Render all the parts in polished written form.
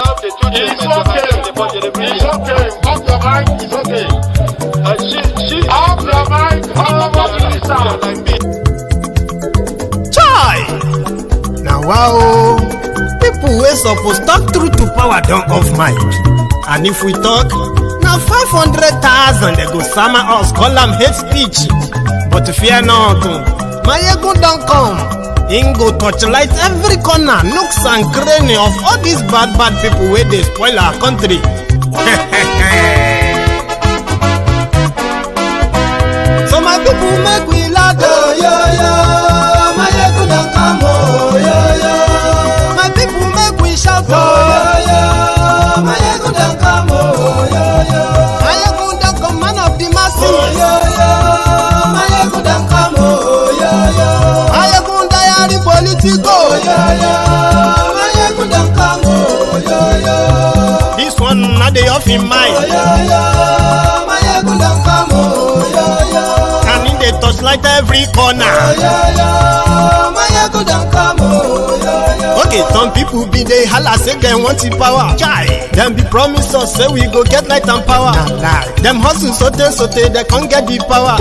have the two children. It's okay. It's okay. Off your mind. It's okay. She off your mind. like me. Chai! Now wow, people wey supposed talk truth to power don't off mic. And if we talk, now 500,000 they go summer us call them hate speech. But fear not, Maiyegun don't come. Him go torchlight every corner, nooks and cranny of all these bad people where they spoil our country. So my people make we laugh, oh yo yo. Maiyegun don't come, oh yo yo. My people make we shout, oh yo yo. Maiyegun don't come, oh yo yo. Maiyegun don't come, man of the masses, oh yo yo. Maiyegun don't come, oh yo yo. Maiyegun Diary Politico, oh yo yo. Maiyegun don't come, oh yo yo. This one not the off in mind, oh yo yo. Maiyegun don't come, oh yo yo. And in the touchlight every corner, oh yo yo. Maiyegun don't come, oh yo yo. Okay, some people be they holla say they want the power. Chai, them be promise us say we go get light and power. Nah. Them hustle so they can't get the power.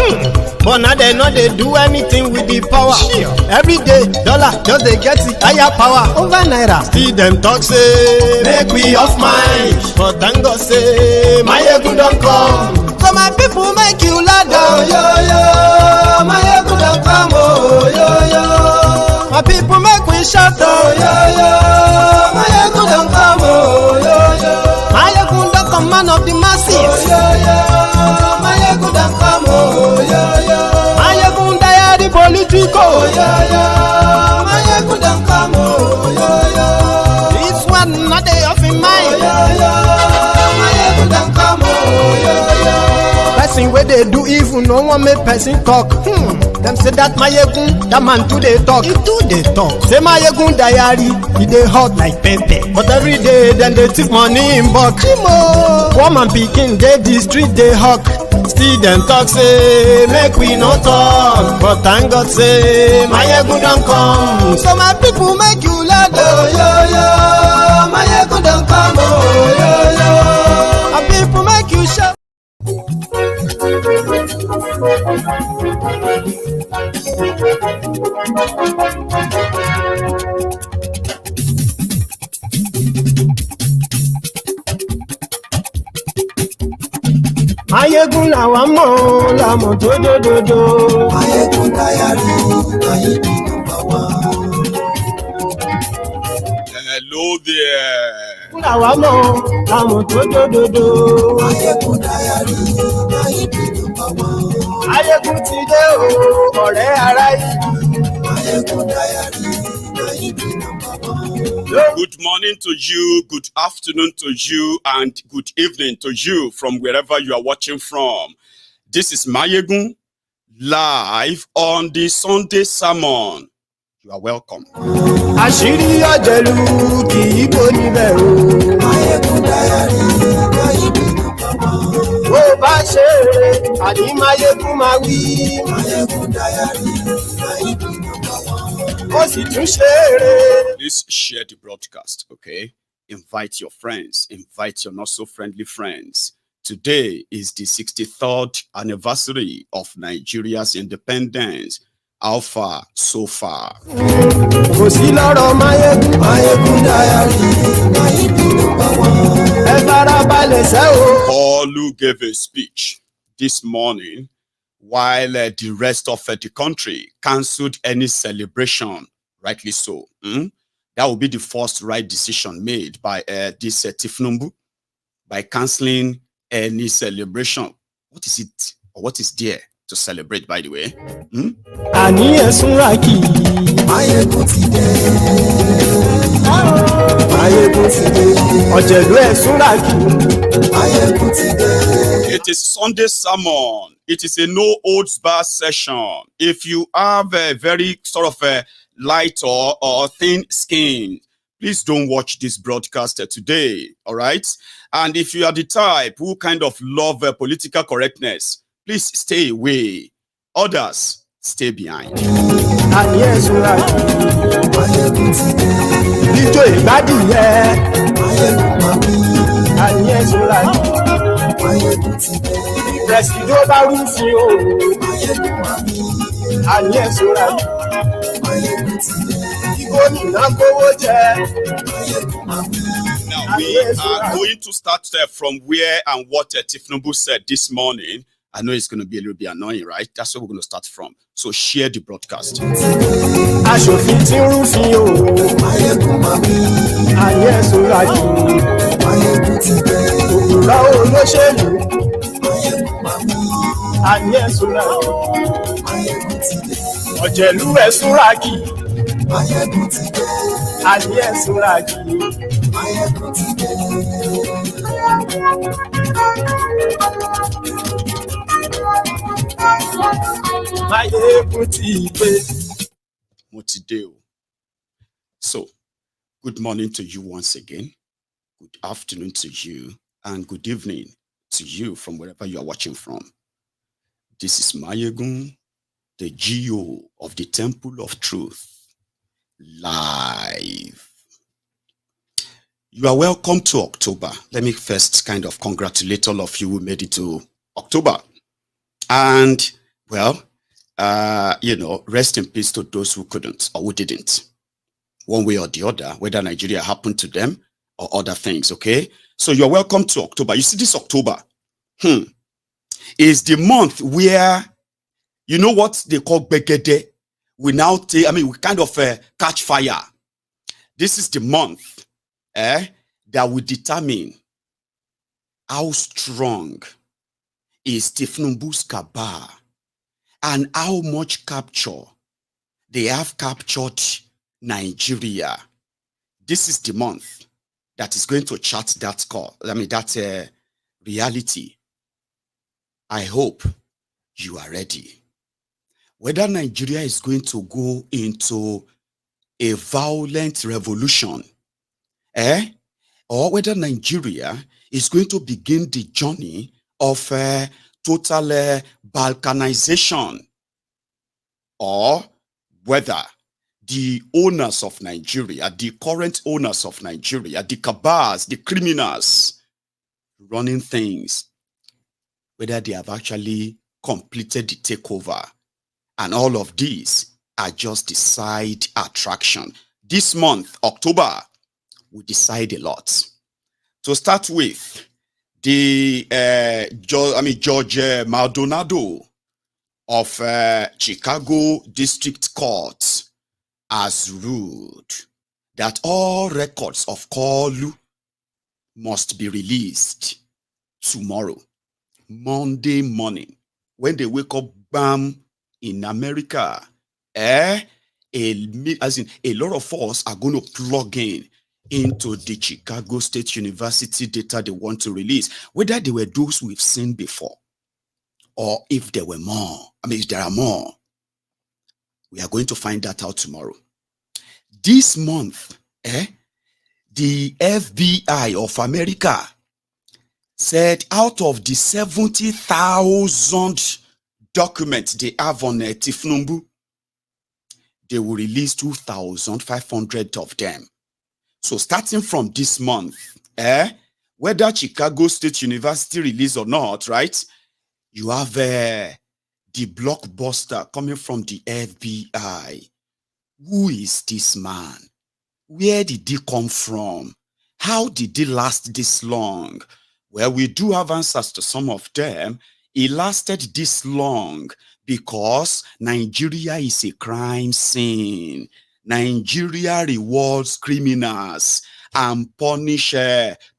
But now they know they do anything with the power. Sure. Every day, dollar just they get the higher power over naira. Still them talk say make we off mind. But thank God say Maiyegun don't come. So my people make you laugh, oh yo yo. Maiyegun don't come, oh yo yo. My people make we shout, oh yo yo. Maiyegun don't come, oh yo yo. Maiyegun don't come, man of the masses, oh yo yo. Maiyegun don't come, oh yo yo. Maiyegun Diary Politico, oh yo yo. Maiyegun don't come, oh yo yo. This one not they off in mind, oh yo yo. Maiyegun don't come, oh yo yo. Person where they do evil, no one make person talk. Them say that Maiyegun, that man too they talk. He too they talk. Say Maiyegun Diary, he they hot like pepper. But every day then they take money in bulk. Woman picking, they the street they hawk. Still them talk say make we no talk. But thank God say Maiyegun don't come. So my people make you laugh, oh yo yo. Maiyegun don't come, oh yo yo. My people make you shout. Maiyegun làwa mọ̀ làmọ̀ tó dòdòdò. Maiyegun Diary, Maiyegun number one. Hello there. Làwa mọ̀ làmọ̀ tó dòdòdò. Maiyegun Diary, Maiyegun number one. Maiyegun ti dé o, ọ̀rẹ́ ara yìí. Maiyegun Diary, Maiyegun number one. Good morning to you, good afternoon to you, and good evening to you from wherever you are watching from. This is Maiyegun live on the Sunday sermon. You are welcome. Àṣírí ọ̀jẹ̀lú kì í bò níbẹ̀ o. Maiyegun Diary, Maiyegun number one. Bó bá ṣe eré, àní Maiyegun máa wí. Maiyegun Diary, Maiyegun number one. Ó sì tún ṣe eré. Please share the broadcast, okay? Invite your friends, invite your not so friendly friends. Today is the 63rd anniversary of Nigeria's independence. How far, so far? Kò sí lọ́rọ̀ Maiyegun. Maiyegun Diary, Maiyegun number one. Ẹ farabalẹ̀ ṣẹ́ o. Paul who gave a speech this morning while the rest of the country cancelled any celebration, rightly so. That will be the first right decision made by this Tifnumbu by cancelling any celebration. What is it, or what is there to celebrate, by the way? Àní ẹ̀sùn rà kì í. Maiyegun ti dé. Maiyegun ti dé. Ọ̀jẹ̀lú ẹ̀sùn rà kì í. Maiyegun ti dé. It is Sunday sermon. It is a no holds bar session. If you have a very sort of a light or thin skin, please don't watch this broadcast today, all right? And if you are the type who kind of love political correctness, please stay away. Others, stay behind. àní ẹ̀sùnra Maiyegun ti dé. jíjó ìgbádìyẹ Maiyegun máa wí. àní ẹ̀sùnra Maiyegun ti dé. pẹ̀sìdó bá rúfin o Maiyegun máa wí. àní ẹ̀sùnra Maiyegun ti dé. kí gómìnà kówó jẹ Maiyegun máa wí. Now, we are going to start from where and what Tifnubu said this morning. I know it's going to be a little bit annoying, right? That's where we're going to start from. So share the broadcast. aṣòfin tí ń rúfin o Maiyegun máa wí. àní ẹ̀sùnra Maiyegun ti dé. òkúra olóṣèlú Maiyegun máa wí. àní ẹ̀sùnra Maiyegun ti dé. ọ̀jẹ̀lú ẹ̀sùnra kì Maiyegun ti dé. àní ẹ̀sùnra kì Maiyegun ti dé. Maiyegun ti dé. Motideo. So, good morning to you once again. Good afternoon to you. And good evening to you from wherever you are watching from. This is Maiyegun, the GO of the Temple of Truth, live. You are welcome to October. Let me first kind of congratulate all of you who made it to October. And, well, rest in peace to those who couldn't or who didn't. One way or the other, whether Nigeria happened to them or other things, okay? So you're welcome to October. You see, this October is the month where, you know what they call Begede? We now take, we kind of catch fire. This is the month that will determine how strong is Tifnubu's cabal and how much capture they have captured Nigeria. This is the month that is going to chart that score. That reality. I hope you are ready. Whether Nigeria is going to go into a violent revolution, or whether Nigeria is going to begin the journey of total balkanization, or whether the owners of Nigeria, the current owners of Nigeria, the cabals, the criminals running things, whether they have actually completed the takeover. And all of these are just the side attraction. This month, October, will decide a lot. To start with, the George Maldonado of Chicago District Court has ruled that all records of Kolu must be released tomorrow, Monday morning, when they wake up, bam, in America. As in, a lot of us are going to plug in into the Chicago State University data they want to release, whether they were those we've seen before, or if there were more. If there are more, we are going to find that out tomorrow. This month, the FBI of America said out of the 70,000 documents they have on Tifnubu, they will release 2,500 of them. So starting from this month, whether Chicago State University release or not, right? You have the blockbuster coming from the FBI. Who is this man? Where did he come from? How did he last this long? Well, we do have answers to some of them. He lasted this long because Nigeria is a crime scene. Nigeria rewards criminals and punish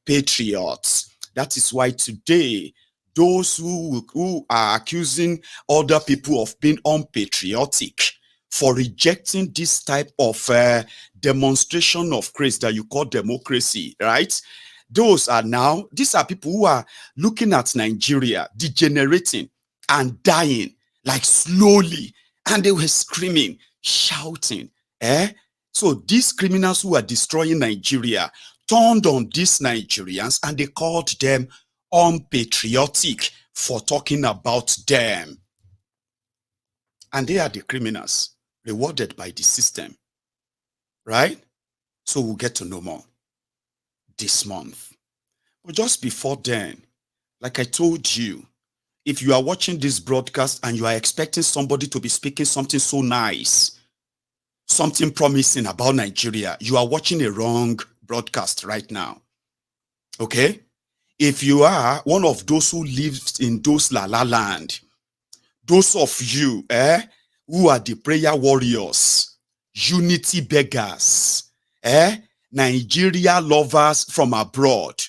patriots. That is why today, those who are accusing other people of being unpatriotic for rejecting this type of demonstration of grace that you call democracy, right? These are people who are looking at Nigeria degenerating and dying like slowly, and they were screaming, shouting, So these criminals who are destroying Nigeria turned on these Nigerians and they called them unpatriotic for talking about them. And they are the criminals. rewarded by the system, right? So we'll get to know more this month. But just before then, like I told you, if you are watching this broadcast and you are expecting somebody to be speaking something so nice, something promising about Nigeria, you are watching a wrong broadcast right now. Okay? If you are one of those who lives in those la la land, those of you who are the prayer warriors, unity beggars, Nigeria lovers from abroad,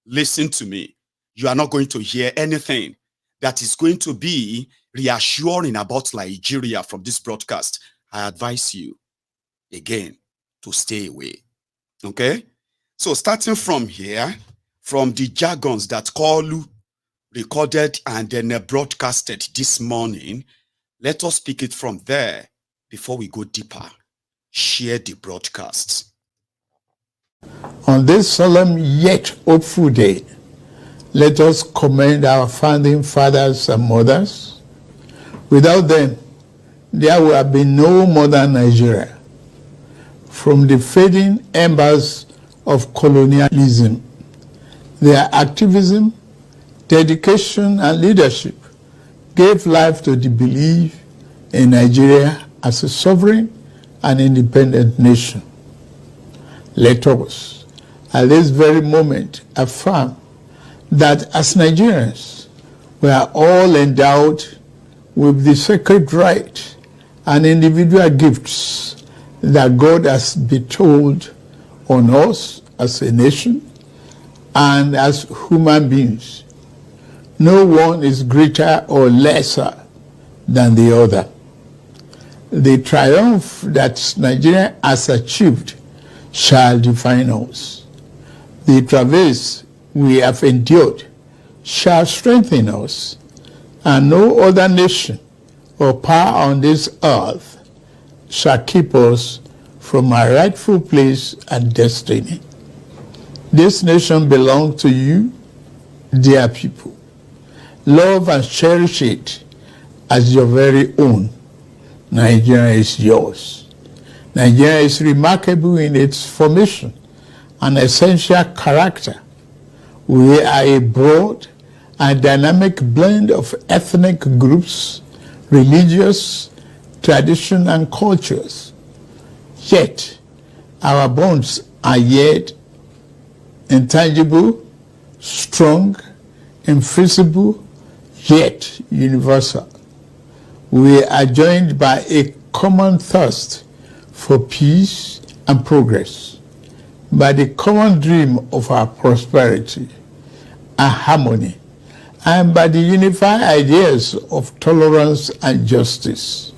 listen to me. You are not going to hear anything that is going to be reassuring about Nigeria from this broadcast. I advise you, again, to stay away. Okay? So starting from here, from the jargons that Kolu recorded and then broadcasted this morning, let us pick it from there before we go deeper. Share the broadcast. On this solemn yet hopeful day, let us commend our founding fathers and mothers. Without them, there would have been no modern Nigeria. From the fading embers of colonialism, their activism, dedication, and leadership gave life to the belief in Nigeria as a sovereign and independent nation. Let us, at this very moment, affirm that as Nigerians, we are all endowed with the sacred right and individual gifts that God has bestowed on us as a nation and as human beings. No one is greater or lesser than the other. The triumph that Nigeria has achieved shall define us. The travails we have endured shall strengthen us, and no other nation or power on this earth shall keep us from our rightful place and destiny. This nation belongs to you, dear people. Love and cherish it as your very own. Nigeria is yours. Nigeria is remarkable in its formation and essential character. We are a broad and dynamic blend of ethnic groups, religious, tradition, and cultures. Yet, our bonds are yet intangible, strong, invisible, yet universal. We are joined by a common thirst for peace and progress, by the common dream of our prosperity and harmony, and by the unified ideas of tolerance and justice.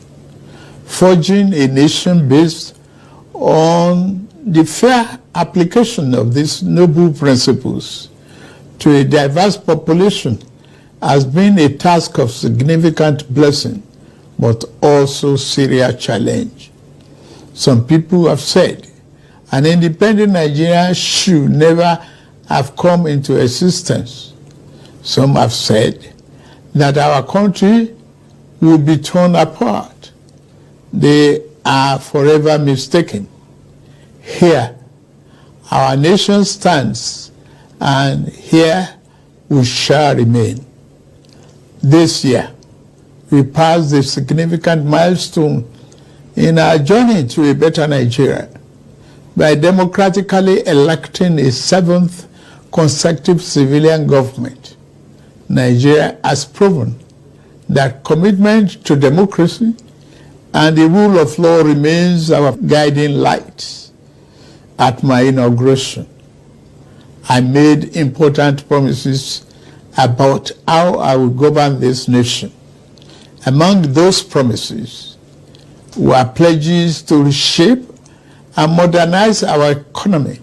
Forging a nation based on the fair application of these noble principles to a diverse population has been a task of significant blessing, but also serious challenge. Some people have said an independent Nigeria should never have come into existence. Some have said that our country will be torn apart. They are forever mistaken. Here, our nation stands, and here we shall remain. This year, we passed a significant milestone in our journey to a better Nigeria by democratically electing a seventh consecutive civilian government. Nigeria has proven that commitment to democracy and the rule of law remains our guiding light. At my inauguration, I made important promises about how I would govern this nation. Among those promises were pledges to reshape and modernize our economy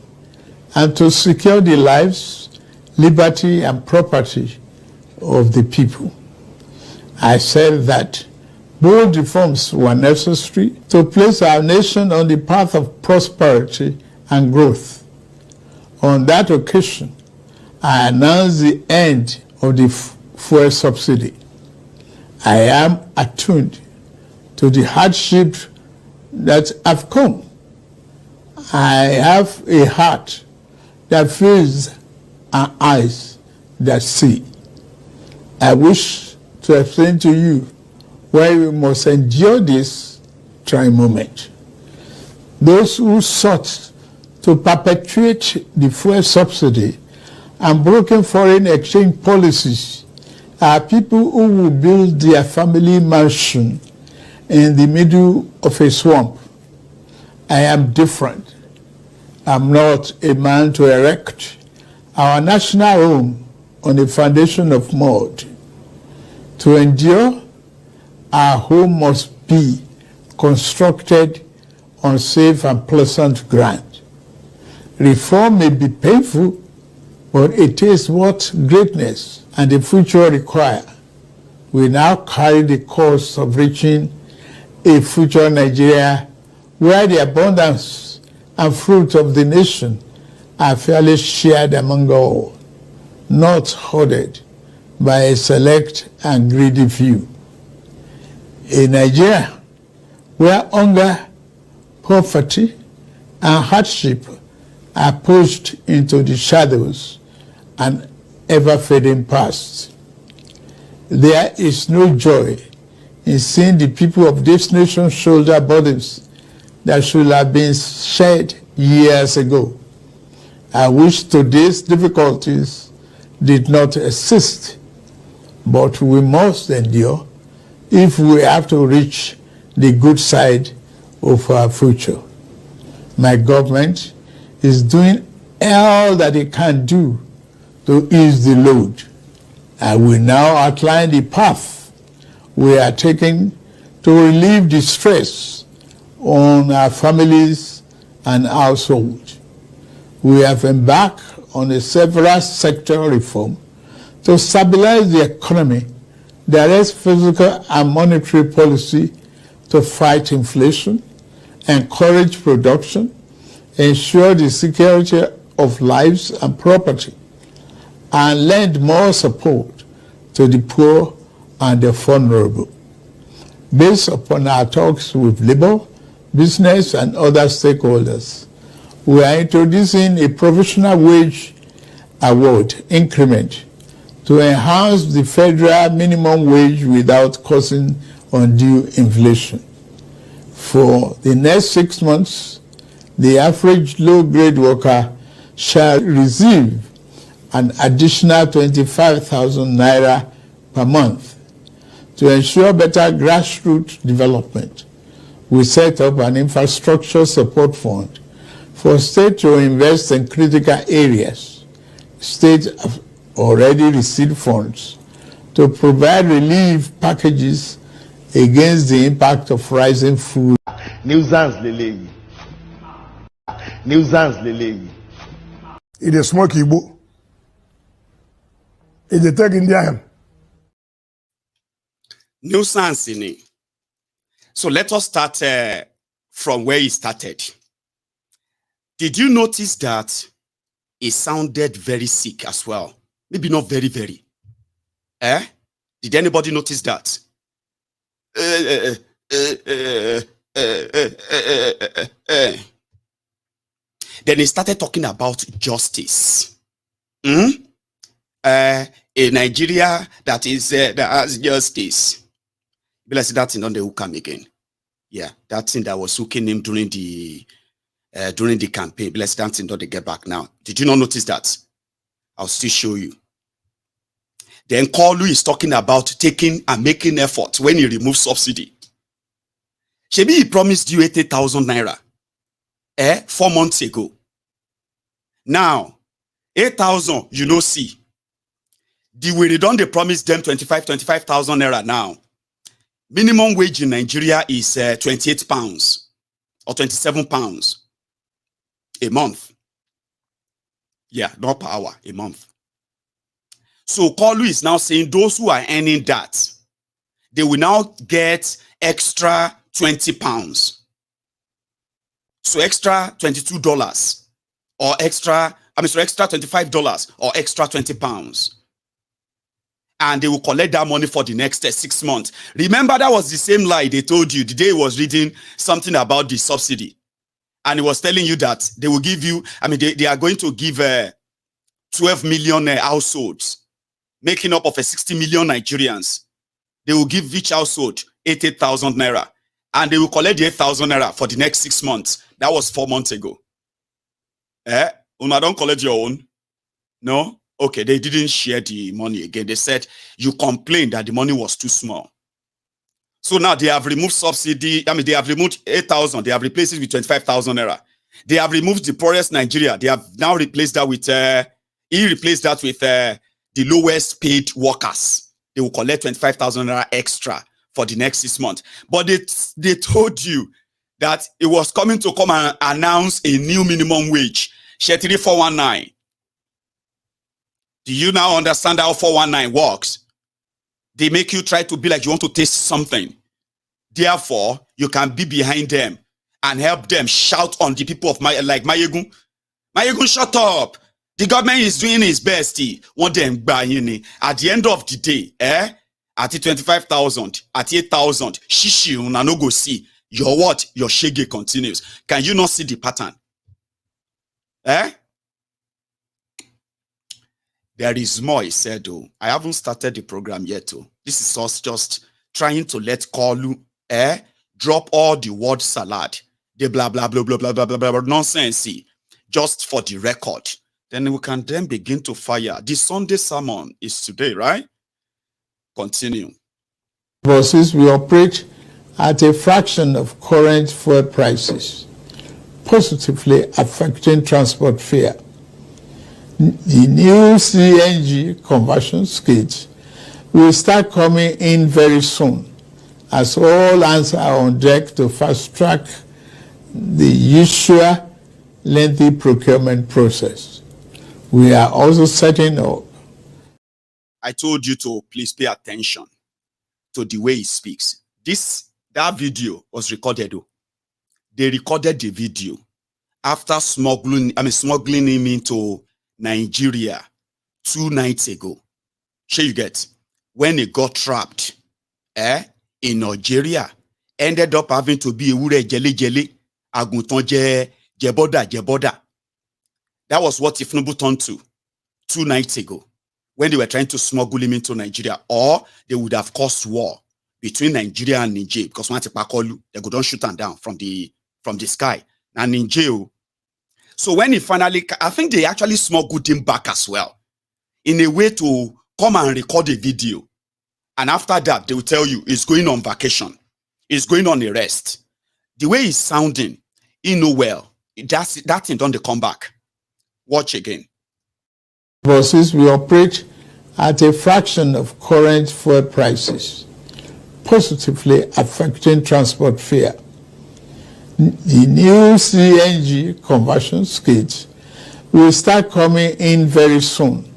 and to secure the lives, liberty, and property of the people. I said that bold reforms were necessary to place our nation on the path of prosperity and growth. On that occasion, I announced the end of the fuel subsidy. I am attuned to the hardship that I've come. I have a heart that feels and eyes that see. I wish to explain to you why we must endure this trying moment. Those who sought to perpetuate the fuel subsidy and broken foreign exchange policies are people who will build their family mansion in the middle of a swamp. I am different. I'm not a man to erect our national home on a foundation of mud. To endure, our home must be constructed on safe and pleasant ground. Reform may be painful, but it is what greatness and the future require. We now carry the cost of reaching a future Nigeria where the abundance and fruit of the nation are fairly shared among all, not hoarded by a select and greedy few. A Nigeria where hunger, poverty, and hardship are pushed into the shadows and ever-fading past. There is no joy in seeing the people of this nation shoulder burdens that should have been shared years ago. I wish today's difficulties did not exist, but we must endure if we have to reach the good side of our future. My government is doing all that it can do to ease the load. I will now outline the path we are taking to relieve the stress on our families and households. We have embarked on a several sector reform to stabilize the economy, direct physical and monetary policy to fight inflation, encourage production, ensure the security of lives and property, and lend more support to the poor and the vulnerable. Based upon our talks with labor, business, and other stakeholders, we are introducing a provisional wage award increment to enhance the federal minimum wage without causing undue inflation. For the next 6 months, the average low-grade worker shall receive an additional 25,000 naira per month. To ensure better grassroots development, we set up an infrastructure support fund for states to invest in critical areas. States have already received funds to provide relief packages against the impact of rising food. Nuisance leleyi. Nuisance leleyi. It is smoke Igbo. It is take Indian. Nuisance in it. So let us start from where he started. Did you notice that it sounded very sick as well? Maybe not very, very. Did anybody notice that? Then he started talking about justice. A Nigeria that has justice. But let's see that thing on the who come again. Yeah, that thing that was hooking him during the campaign. But let's that thing don't get back now. Did you not notice that? I'll still show you. Then Kalu is talking about taking and making efforts when he removes subsidy. Shebi, he promised you 80,000 naira 4 months ago. Now, 8,000, you know, see. They done they promised them 25,000 naira now. Minimum wage in Nigeria is 28 pounds or 27 pounds a month. Yeah, not per hour, a month. So Kalu is now saying those who are earning that, they will now get extra 20 pounds. So extra $22 or extra $25 or extra 20 pounds. and they will collect that money for the next 6 months. Remember, that was the same lie they told you the day he was reading something about the subsidy. And he was telling you that they will give you, I mean, they are going to give 12 million households, making up of 60 million Nigerians. They will give each household 80,000 naira. And they will collect the 8,000 naira for the next 6 months. That was 4 months ago. Una don't collect your own? No? Okay, they didn't share the money again. They said you complained that the money was too small. So now they have removed subsidy. I mean, they have removed 8,000. They have replaced it with 25,000 naira. They have removed the poorest Nigeria. They have now replaced that with, he replaced that with the lowest paid workers. They will collect 25,000 naira extra for the next 6 months. But they told you that it was coming to come and announce a new minimum wage, Shetiri 419. Do you now understand how 419 works? They make you try to be like you want to taste something. Therefore, you can be behind them and help them shout on the people of like Maiyegun. Maiyegun, shut up. The government is doing its best. Want them at the end of the day, at 25,000, at 8,000, shishi una no go see. Your what? Your shege continues. Can you not see the pattern? There is more, he said, though. I haven't started the program yet, though. This is us just trying to let Kolu drop all the word salad, the blah, blah, blah, blah, blah, blah, blah, blah, nonsense, just for the record. Then we can then begin to fire. The Sunday sermon is today, right? Continue. Buses will operate at a fraction of current fuel prices, positively affecting transport fare. The new CNG conversion kits will start coming in very soon, as all hands are on deck to fast-track the usual lengthy procurement process. We are also setting up. I told you to please pay attention to the way he speaks. That video was recorded, though. They recorded the video after smuggling him into Nigeria 2 nights ago. Sure you get, when he got trapped in Nigeria, ended up having to be ewure jelly aguntan jeboda. That was what Ifnubu turned to 2 nights ago when they were trying to smuggle him into Nigeria, or they would have caused war between Nigeria and Niger, because once they could not shoot him down from the sky. And Niger. So when he finally, I think they actually smuggled him back as well, in a way to come and record a video. And after that, they will tell you he's going on vacation. He's going on a rest. The way he's sounding, he know well. That thing don't come back. Watch again. Buses will operate at a fraction of current fuel prices, positively affecting transport fare. The new CNG conversion kits will start coming in very soon,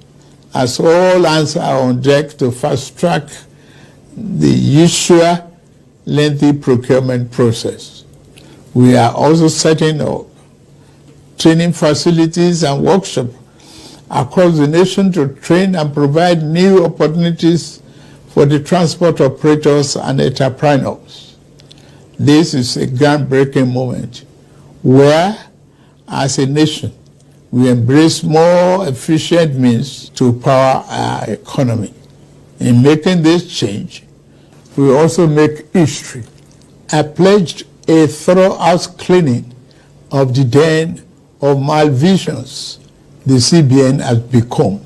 as all hands are on deck to fast-track the usual lengthy procurement process. We are also setting up training facilities and workshops across the nation to train and provide new opportunities for the transport operators and entrepreneurs. This is a groundbreaking moment where, as a nation, we embrace more efficient means to power our economy. In making this change, we also make history. I pledged a thorough house cleaning of the den of malvisions the CBN has become.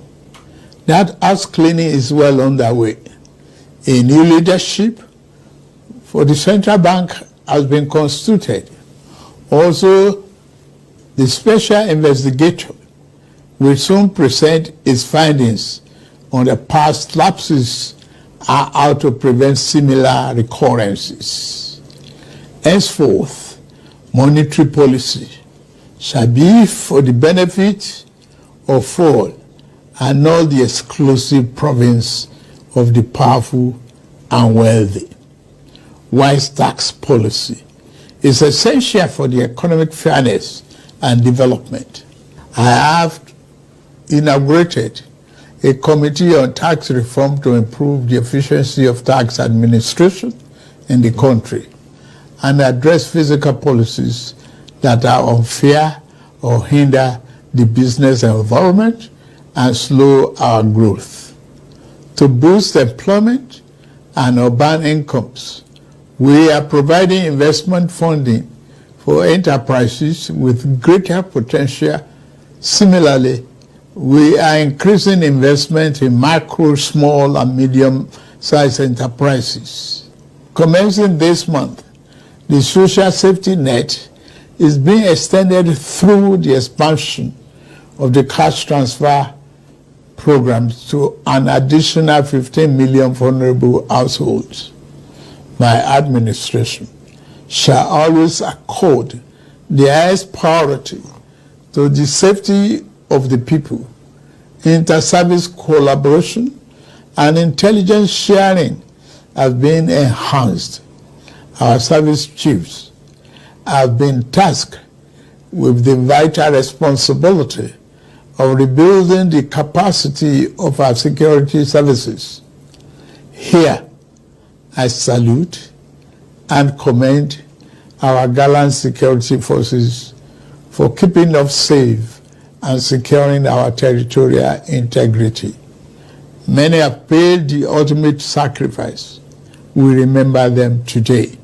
That house cleaning is well underway. A new leadership for the central bank has been constituted. Also, the special investigator will soon present its findings on the past lapses and how to prevent similar recurrences. Henceforth, monetary policy shall be for the benefit of all and not the exclusive province of the powerful and wealthy. Wise tax policy is essential for the economic fairness and development. I have inaugurated a committee on tax reform to improve the efficiency of tax administration in the country and address fiscal policies that are unfair or hinder the business environment and slow our growth. To boost employment and urban incomes, we are providing investment funding for enterprises with greater potential. Similarly, we are increasing investment in micro, small, and medium-sized enterprises. Commencing this month, the social safety net is being extended through the expansion of the cash transfer programs to an additional 15 million vulnerable households. My administration shall always accord the highest priority to the safety of the people, inter-service collaboration, and intelligence sharing have been enhanced. Our service chiefs have been tasked with the vital responsibility of rebuilding the capacity of our security services. Here, I salute and commend our gallant security forces for keeping us safe and securing our territorial integrity. Many have paid the ultimate sacrifice. We remember them today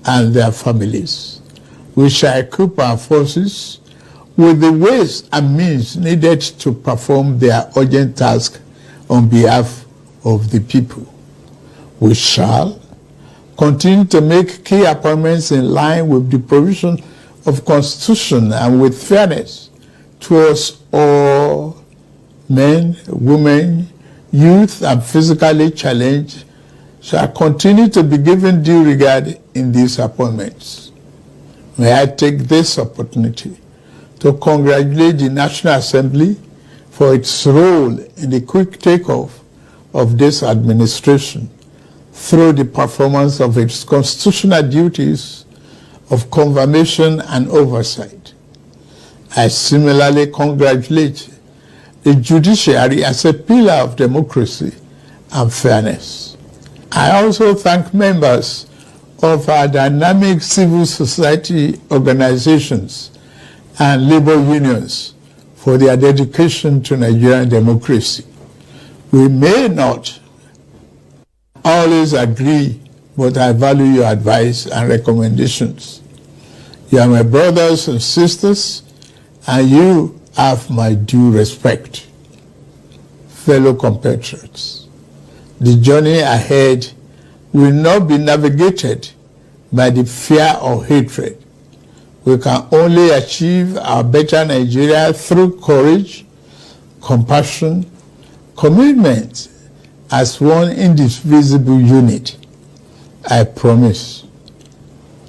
and their families. We shall equip our forces with the ways and means needed to perform their urgent task on behalf of the people. We shall continue to make key appointments in line with the provision of Constitution and with fairness towards all men, women, youth, and physically challenged shall continue to be given due regard in these appointments. May I take this opportunity to congratulate the National Assembly for its role in the quick takeoff of this administration through the performance of its constitutional duties of confirmation and oversight. I similarly congratulate the Judiciary as a pillar of democracy and fairness. I also thank members of our dynamic civil society organizations and labor unions for their dedication to Nigerian democracy. We may not always agree, but I value your advice and recommendations. You are my brothers and sisters, and you have my due respect. Fellow compatriots, the journey ahead will not be navigated by the fear or hatred. We can only achieve our better Nigeria through courage, compassion, commitment as one indivisible unit. I promise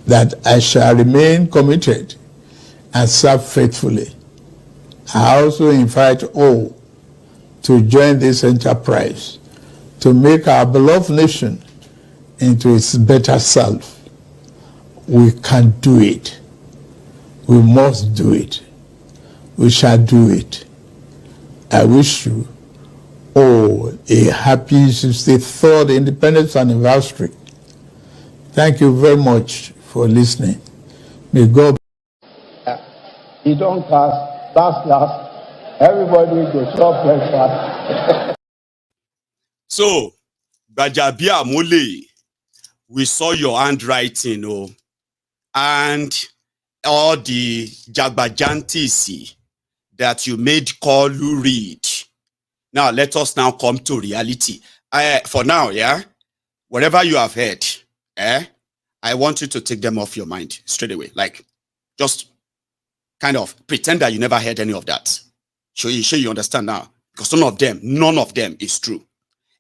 that I shall remain committed and serve faithfully. I also invite all to join this enterprise to make our beloved nation into its better self. We can do it. We must do it. We shall do it. I wish you all a happy 63rd Independence Anniversary. Thank you very much for listening. May God. He don't cast, last, everybody go chop breakfast. So, Bajabia Mule, we saw your handwriting, and all the Jagbajantis that you made Kolu read. Now, let us now come to reality. For now, whatever you have heard, I want you to take them off your mind straight away. Like, just kind of pretend that you never heard any of that. Sure you understand now. Because none of them is true.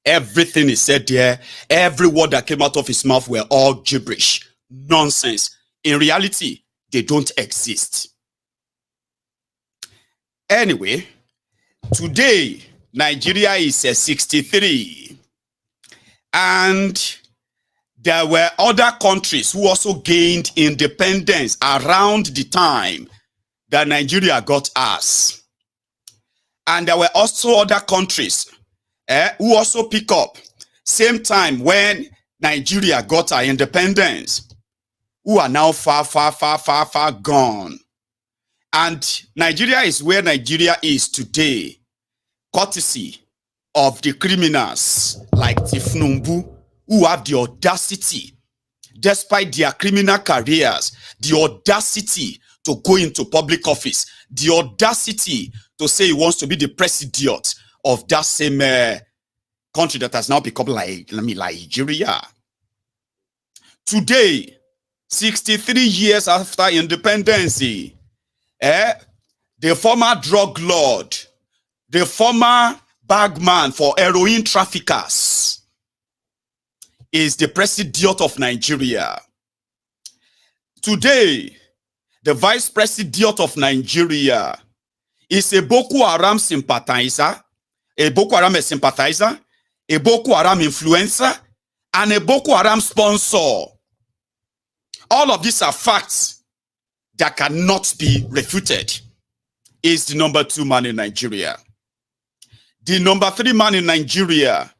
Everything is said there. Every word that came out of his mouth were all gibberish. Nonsense. In reality, they don't exist. Anyway, today, Nigeria is 63. And there were other countries who also gained independence around the time that Nigeria got ours. And there were also other countries who also pick up same time when Nigeria got our independence, who are now far gone. And Nigeria is where Nigeria is today, courtesy of the criminals like Tifnumbu, who have the audacity, despite their criminal careers, the audacity to go into public office, the audacity to say he wants to be the president of that same country that has now become like Nigeria. Today, 63 years after independence, the former drug lord, the former bagman for heroin traffickers, is the president of Nigeria. Today, the vice president of Nigeria is a Boko Haram sympathizer, a Boko Haram sympathizer, a Boko Haram influencer, and a Boko Haram sponsor. All of these are facts that cannot be refuted. Is the number 2 man in Nigeria. The number 3 man in Nigeria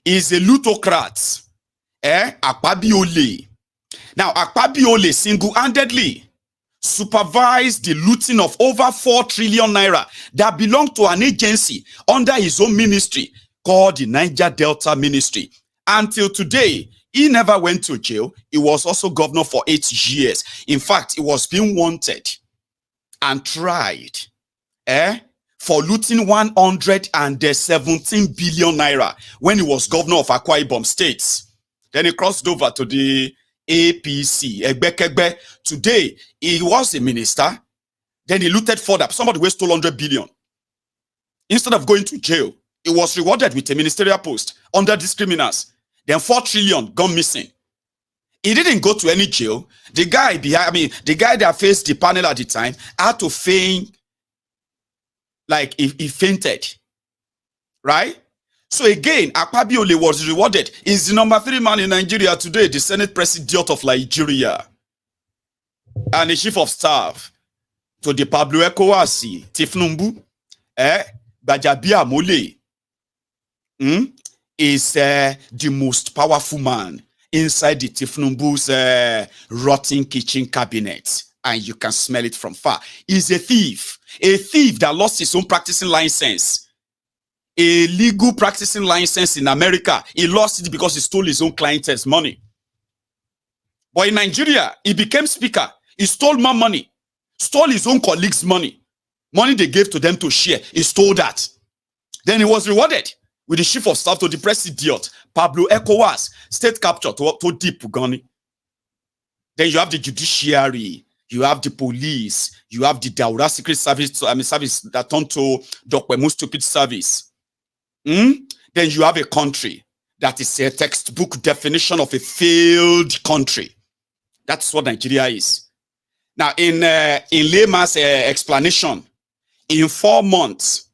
is a plutocrat, Akpabiole. Now, Akpabiole single-handedly supervised the looting of over 4 trillion naira that belonged to an agency under his own ministry called the Niger Delta Ministry. Until today, he never went to jail. He was also governor for 8 years. In fact, he was being wanted and tried for looting 117 billion naira when he was governor of Akwa Ibom State. Then he crossed over to the APC. Today, he was a minister. Then he looted further. Somebody who stole 100 billion. Instead of going to jail, he was rewarded with a ministerial post under these criminals. Then 4 trillion gone missing. He didn't go to any jail. The guy behind, the guy that faced the panel at the time had to feign like he fainted. Right? So again, Akpabiole was rewarded. He's the number 3 man in Nigeria today, the Senate President of Nigeria. And the Chief of Staff to the Pablo Ekowasi, Tifnumbu, Bajabia Mole, is the most powerful man inside the Tifnumbu's rotten kitchen cabinet. And you can smell it from far. He's a thief that lost his own practicing license. A legal practicing license in America. He lost it because he stole his own client's money. But in Nigeria, he became speaker. He stole more money. Stole his own colleagues' money. Money they gave to them to share. He stole that. Then he was rewarded with the chief of staff to the president, Pablo Ekowasi, state capture to deep Ugani. Then you have the judiciary. You have the police. You have the Daura Secret Service. Service that turned to Dokwemu's stupid service. Then you have a country that is a textbook definition of a failed country. That's what Nigeria is. Now, in layman's explanation, in 4 months,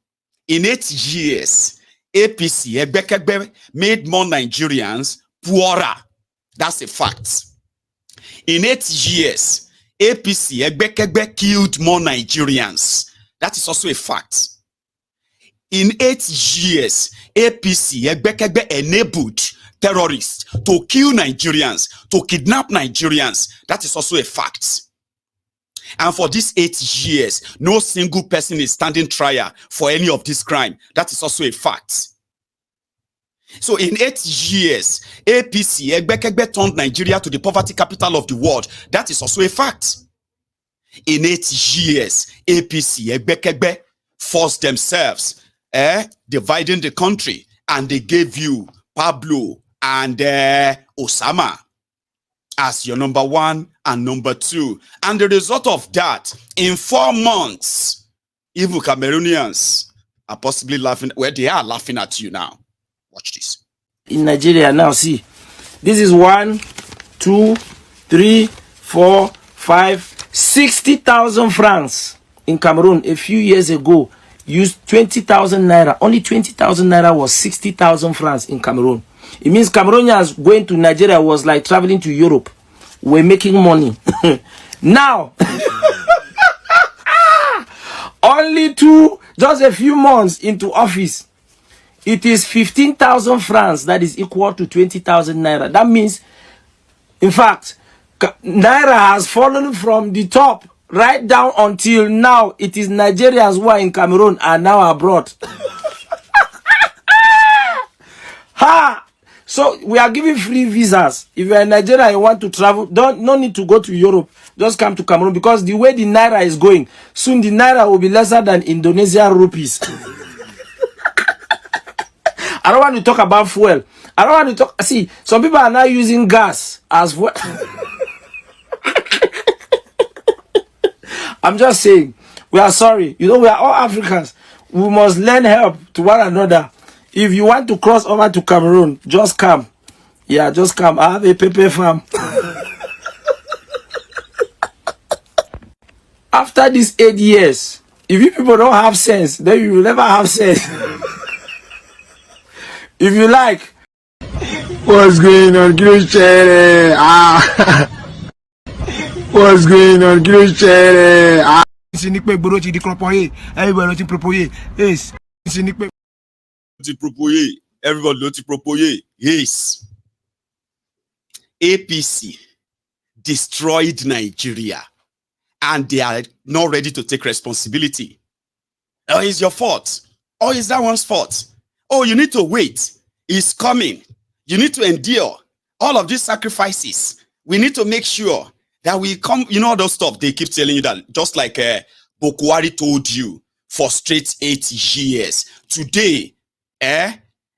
in 8 years, APC made more Nigerians poorer. That's a fact. In 8 years, APC killed more Nigerians. That is also a fact. In 8 years, APC enabled terrorists to kill Nigerians, to kidnap Nigerians. That is also a fact. And for these 8 years, no single person is standing trial for any of this crime. That is also a fact. So in 8 years, APC turned Nigeria to the poverty capital of the world. That is also a fact. In 8 years, APC forced themselves dividing the country, and they gave you Pablo and Osama as your number 1 and number 2. And the result of that, in 4 months, even Cameroonians are possibly laughing. Well, they are laughing at you now. Watch this. In Nigeria now, see, this is 1, 2, 3, 4, 5, 60,000 francs in Cameroon a few years ago. Used 20,000 naira. Only 20,000 naira was 60,000 francs in Cameroon. It means Cameroonians going to Nigeria was like traveling to Europe. We're making money. Now, only just a few months into office, It is 15,000 francs. That is equal to 20,000 naira. That means, in fact, naira has fallen from the top right down until now. It is Nigerians who are in Cameroon and now abroad. Ha! So we are giving free visas. If you are in Nigeria and you want to travel, no need to go to Europe. Just come to Cameroon, because the way the naira is going, soon the naira will be lesser than Indonesian rupees. I don't want to talk about fuel. I don't want to talk. See, some people are now using gas as well. I'm just saying, we are sorry. You know, we are all Africans. We must lend help to one another. If you want to cross over to Cameroon, just come. Yeah, just come. I have a pepper farm. After these 8 years, if you people don't have sense, then you will never have sense. If you like. What's going on, Judiciary? What's going on, Judiciary? Everybody to propose. Yes. APC destroyed Nigeria, and they are not ready to take responsibility. Oh, it's your fault. Oh, is that one's fault? Oh, you need to wait. It's coming. You need to endure all of these sacrifices. We need to make sure that we come, you know, all those stuff they keep telling you, that just like Bokwari told you for straight 8 years. Today,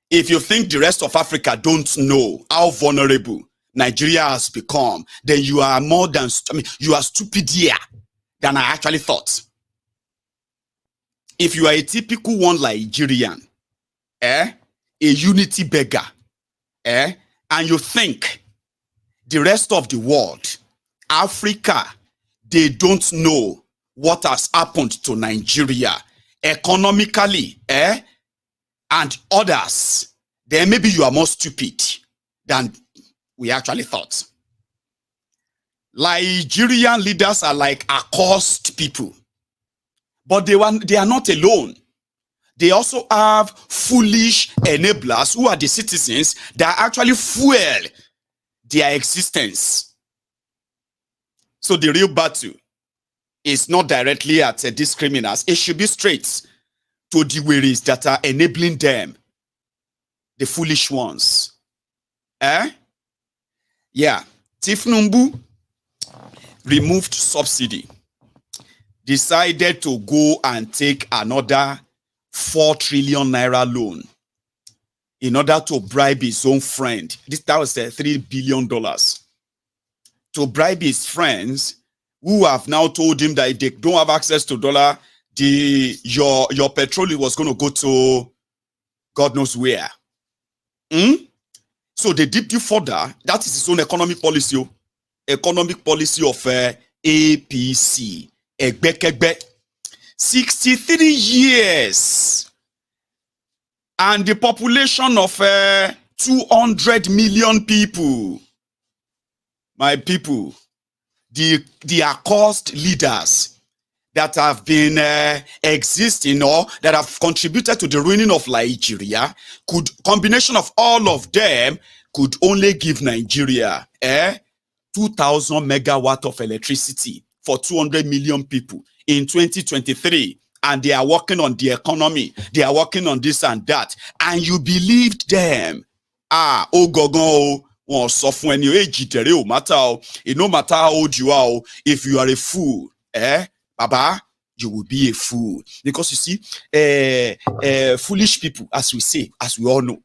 if you think the rest of Africa don't know how vulnerable Nigeria has become, then you are more than, you are stupider than I actually thought. If you are a typical one Nigerian, a unity beggar, and you think the rest of the world, Africa, they don't know what has happened to Nigeria economically, and others, then maybe you are more stupid than we actually thought. Nigerian leaders are like accursed people, but they are not alone. They also have foolish enablers who are the citizens that actually fuel their existence. So the real battle is not directly at these criminals. It should be straight to the ways that are enabling them, the foolish ones. Yeah. Tifnumbu removed subsidy, decided to go and take another 4 trillion naira loan in order to bribe his own friend. That was $3 billion. To bribe his friends who have now told him that if they don't have access to dollar, your petrol was going to go to God knows where. So they did you further. That is his own economic policy. Economic policy of APC. 63 years. And the population of 200 million people. My people, the accursed leaders that have been existing or that have contributed to the ruining of Nigeria, combination of all of them could only give Nigeria 2,000 megawatt of electricity for 200 million people in 2023. And they are working on the economy. They are working on this and that. And you believed them. It no matter how old you are, if you are a fool, Baba, you will be a fool. Because you see, foolish people, as we say, as we all know,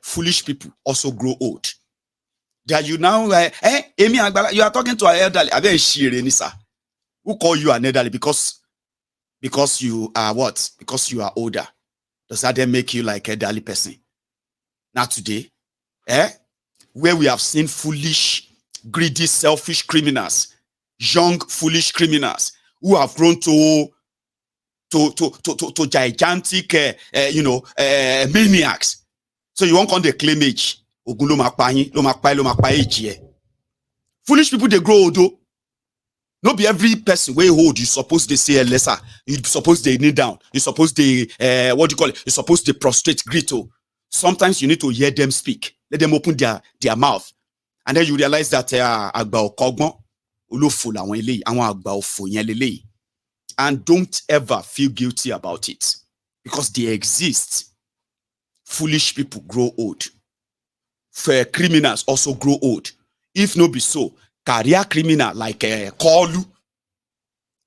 foolish people also grow old. That you now, you are talking to an elderly. Who call you an elderly? Because you are what? Because you are older. Does that then make you like an elderly person? Not today. Where we have seen foolish, greedy, selfish criminals, young, foolish criminals who have grown to gigantic, maniacs. So you won't come the claim age. Foolish people, they grow old. No be every person wey hold you suppose they say lesser. You suppose they kneel down. You suppose they what do you call it? You suppose they prostrate greet. Sometimes you need to hear them speak. Let them open their mouth. And then you realize that agba okogbon olofo lawon eleyi, awon agba ofo yen leleyi. And don't ever feel guilty about it, because they exist. Foolish people grow old. Fair criminals also grow old. If no be so, career criminal like Kolu,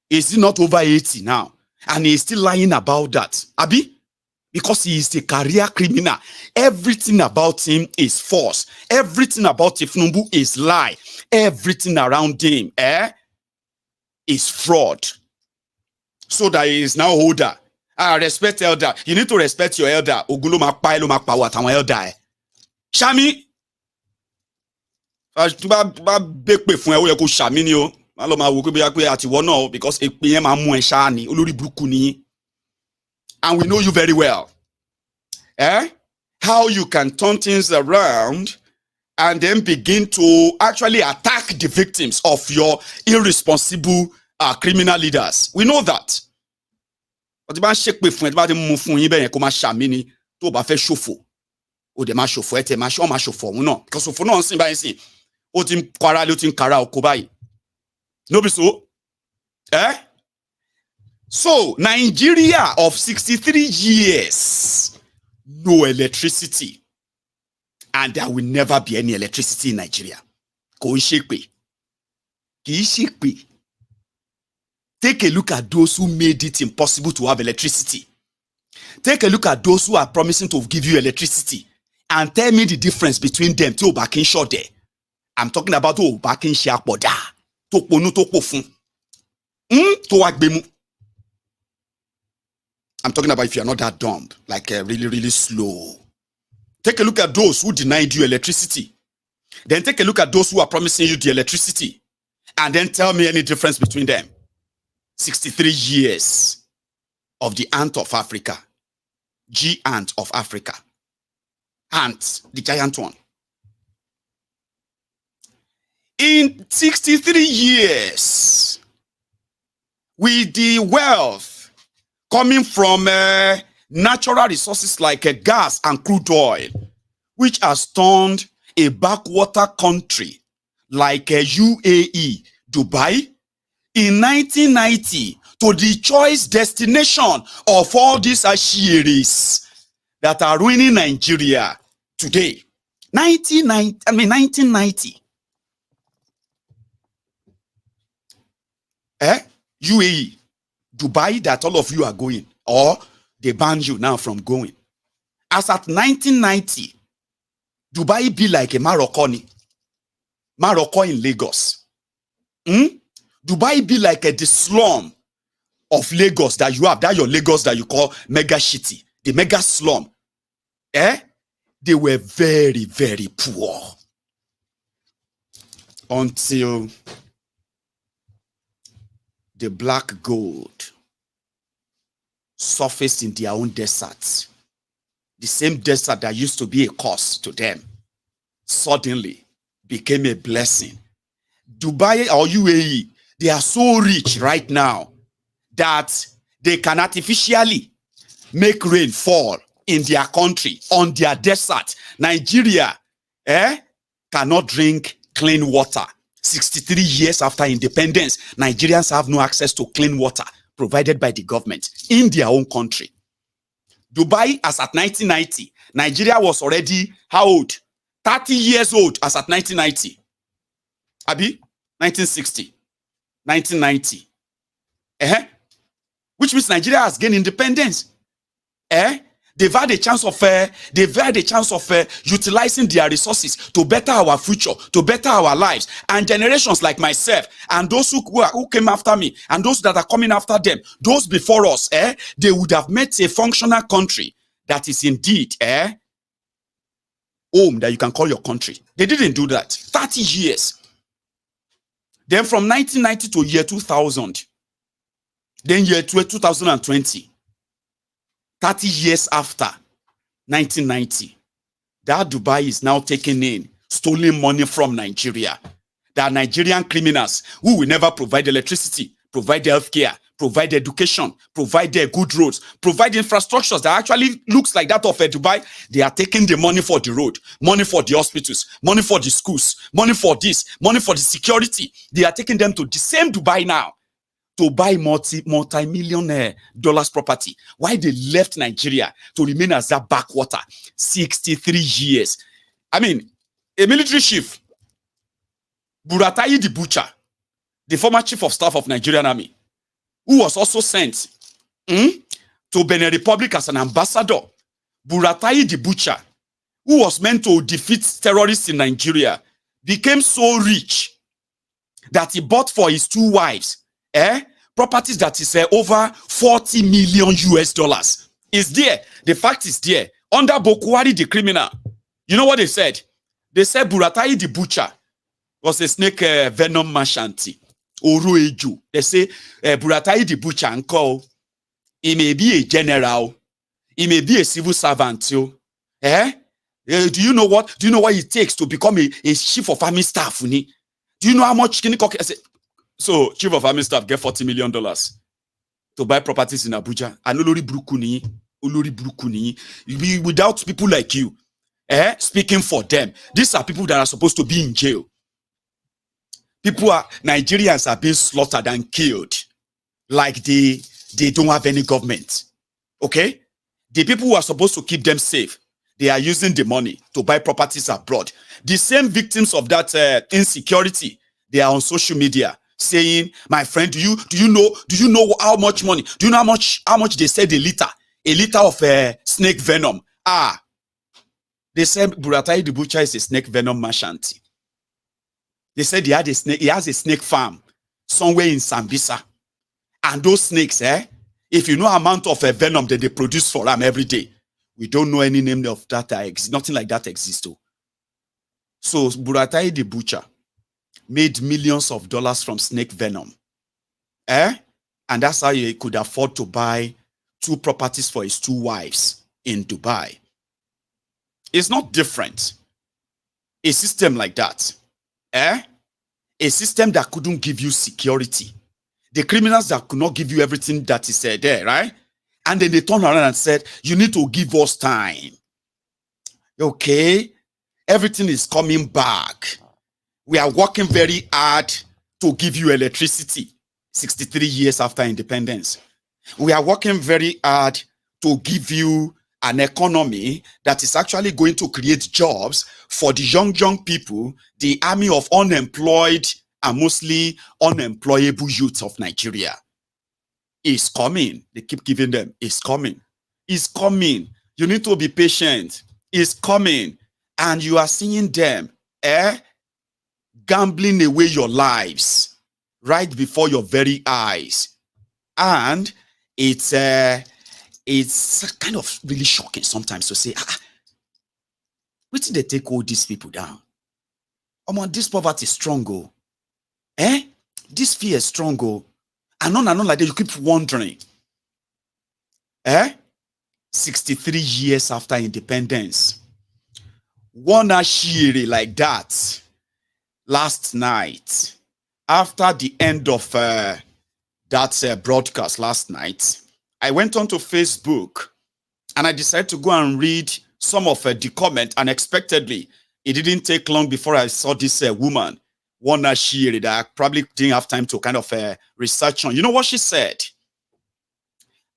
is he not over 80 now? And he's still lying about that. Abi? Because he is a career criminal. Everything about him is false. Everything about Ifnumbu is lie. Everything around him is fraud. So that he is now older. Respect elder. You need to respect your elder. Ogulo makpa elo makpa wat àwọn elder. Shami. Tu ba bekpe fún ẹ ó yẹ kó shami ni o. Ma lo ma wo pé bóyá pé àti wo náà because èpè yẹn máa mú ẹ sha ni. Olórí burúkú ni. And we know you very well. How you can turn things around and then begin to actually attack the victims of your irresponsible criminal leaders. We know that. But ba shake pe fún ẹ, ba ti mú fún yín bẹ́ẹ̀ yẹn kó má ṣàmì ni tó bá fẹ́ ṣòfò. O de má ṣòfò ẹ tẹ má ṣòfò òun náà. Because òfò náà sìn báyìí sìn. Ó ti ń kwara ló ti ń kara oko báyìí. No be so? So, Nigeria of 63 years, no electricity. And there will never be any electricity in Nigeria. Kò ń ṣe pé. Kì í ṣe pé. Take a look at those who made it impossible to have electricity. Take a look at those who are promising to give you electricity. And tell me the difference between them. Tí o bá kí ń ṣọdẹ. I'm talking about tó o bá kí ń ṣe àpọ̀dà. Tó ponú tó pò fún. Tó wá gbé mú. I'm talking about if you're not that dumb, like really, really slow. Take a look at those who denied you electricity. Then take a look at those who are promising you the electricity. And then tell me any difference between them. 63 years of the ant of Africa. G-ant of Africa. Ant, the giant one. In 63 years, with the wealth coming from natural resources like gas and crude oil, which has turned a backwater country like UAE, Dubai, in 1990 to the choice destination of all these ashiris that are ruining Nigeria today. 1990. UAE, Dubai, that all of you are going, or they ban you now from going. As at 1990, Dubai be like a Morocco in Lagos. Dubai be like the slum of Lagos that you have, that your Lagos that you call mega city, the mega slum. They were very, very poor until the black gold surfaced in their own deserts. The same desert that used to be a curse to them suddenly became a blessing. Dubai or UAE, they are so rich right now that they can artificially make rain fall in their country, on their desert. Nigeria cannot drink clean water. 63 years after independence, Nigerians have no access to clean water provided by the government in their own country. Dubai, as at 1990, Nigeria was already how old? 30 years old as at 1990. Abi? 1960. 1990. Which means Nigeria has gained independence. They've had a chance of utilizing their resources to better our future, to better our lives. And generations like myself and those who came after me and those that are coming after them, those before us, they would have met a functional country that is indeed home that you can call your country. They didn't do that. 30 years. Then from 1990 to year 2000, then year 2020, 30 years after 1990, that Dubai is now taking in stolen money from Nigeria. There are Nigerian criminals who will never provide electricity, provide healthcare, provide education, provide good roads, provide infrastructures that actually looks like that of Dubai. They are taking the money for the road, money for the hospitals, money for the schools, money for this, money for the security. They are taking them to the same Dubai now to buy multi-million dollars property. Why they left Nigeria to remain as that backwater 63 years. I mean, a military chief, Buratai the Butcher, the former chief of staff of Nigerian Army, who was also sent to Benin Republic as an ambassador. Buratai the Butcher, who was meant to defeat terrorists in Nigeria, became so rich that he bought for his 2 wives properties that is over 40 million US dollars. Is there. The fact is there. Under Bokwari, the criminal. You know what they said? They said Buratai the Butcher was a snake venom merchant. Orueju. They say Buratai the Butcher uncle. He may be a general. He may be a civil servant. Do you know what? Do you know what it takes to become a chief of army staff? Do you know how much? So chief of army staff get $40 million to buy properties in Abuja. And Olori Brukuni, without people like you speaking for them. These are people that are supposed to be in jail. Nigerians are being slaughtered and killed like they don't have any government. Okay? The people who are supposed to keep them safe, they are using the money to buy properties abroad. The same victims of that insecurity, they are on social media saying, my friend, do you know how much money? Do you know how much they said a liter of snake venom? They said Buratai the Butcher is a snake venom merchant. They said he has a snake farm somewhere in Sambisa. And those snakes, if you know amount of venom that they produce for them every day, we don't know any name of that. Nothing like that exists. So Buratai the Butcher made millions of dollars from snake venom. And that's how he could afford to buy 2 properties for his 2 wives in Dubai. It's not different. A system like that. A system that couldn't give you security. The criminals that could not give you everything that is there, right? And then they turned around and said, you need to give us time. Okay? Everything is coming back. We are working very hard to give you electricity 63 years after independence. We are working very hard to give you an economy that is actually going to create jobs for the young people, the army of unemployed and mostly unemployable youth of Nigeria. It's coming. They keep giving them. It's coming. It's coming. You need to be patient. It's coming. And you are seeing them gambling away your lives right before your very eyes. And it's kind of really shocking sometimes to say, where did they take all these people down? This poverty is strong. This fear is strong. And on like that, you keep wondering. 63 years after independence. One ashiri like that. Last night, after the end of that broadcast last night, I went onto Facebook and I decided to go and read some of the comment. Unexpectedly, it didn't take long before I saw this woman, Wana Shiri, that I probably didn't have time to kind of research on. You know what she said?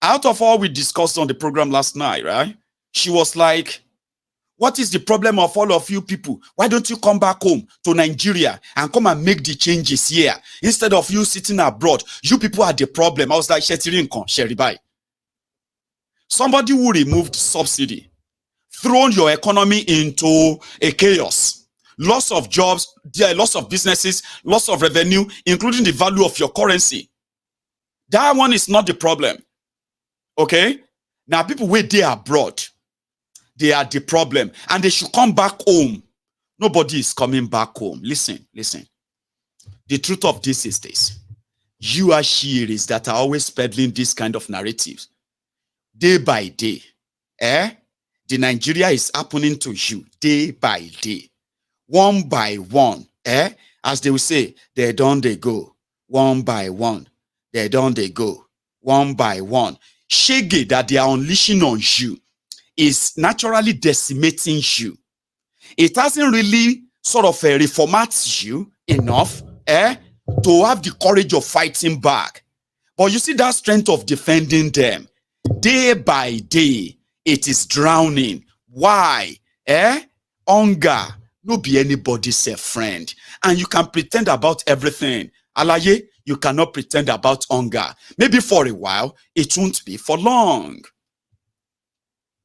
Out of all we discussed on the program last night, right? She was like, what is the problem of all of you people? Why don't you come back home to Nigeria and come and make the changes here? Instead of you sitting abroad, you people are the problem. I was like, Sheribai. Somebody who removed subsidy, thrown your economy into a chaos, loss of jobs, loss of businesses, loss of revenue, including the value of your currency. That one is not the problem. Okay? Now, people wait there abroad, they are the problem, and they should come back home. Nobody is coming back home. Listen. The truth of this is this. You are shearies that are always peddling this kind of narratives. Day by day, the Nigeria is happening to you day by day. One by one, As they will say, they go one by one. They go one by one. Shege that they are unleashing on you is naturally decimating you. It hasn't really sort of reformat you enough to have the courage of fighting back. But you see that strength of defending them. Day by day, it is drowning. Why? Hunger. No be anybody's friend. And you can pretend about everything. Alaye, you cannot pretend about hunger. Maybe for a while, it won't be for long.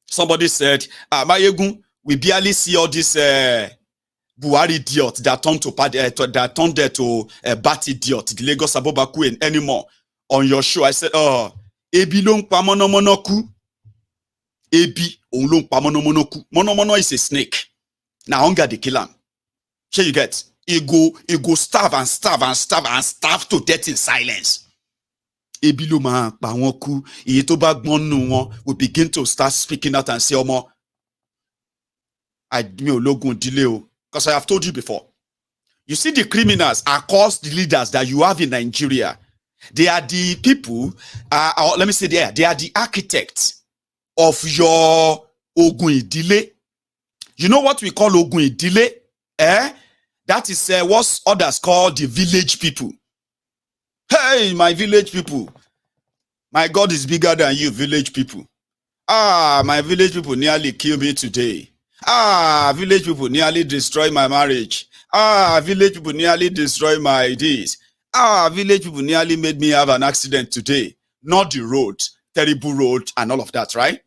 Somebody said, Maiyegun, we barely see all this Buhari idiot that turned to Bat idiot, the Lagos Abobaku anymore on your show. I said, Ebi long pa monomonoku. Ebi long pa monomonoku. Monomono is a snake. Now hunger they kill him. Here you get. He go starve and starve and starve and starve to death in silence. Ebi lo ma pa won ku. Iye to ba gbon nu won will begin to start speaking out and say, Omo, because I have told you before. You see the criminals across the leaders that you have in Nigeria. They are the people, or let me say they are the architects of your Ogun Idile. You know what we call Ogun Idile? That is what others call the village people. Hey, my village people. My God is bigger than you, village people. My village people nearly killed me today. Village people nearly destroy my marriage. Village people nearly destroy my this. Village people nearly made me have an accident today. Not the road, terrible road and all of that, right?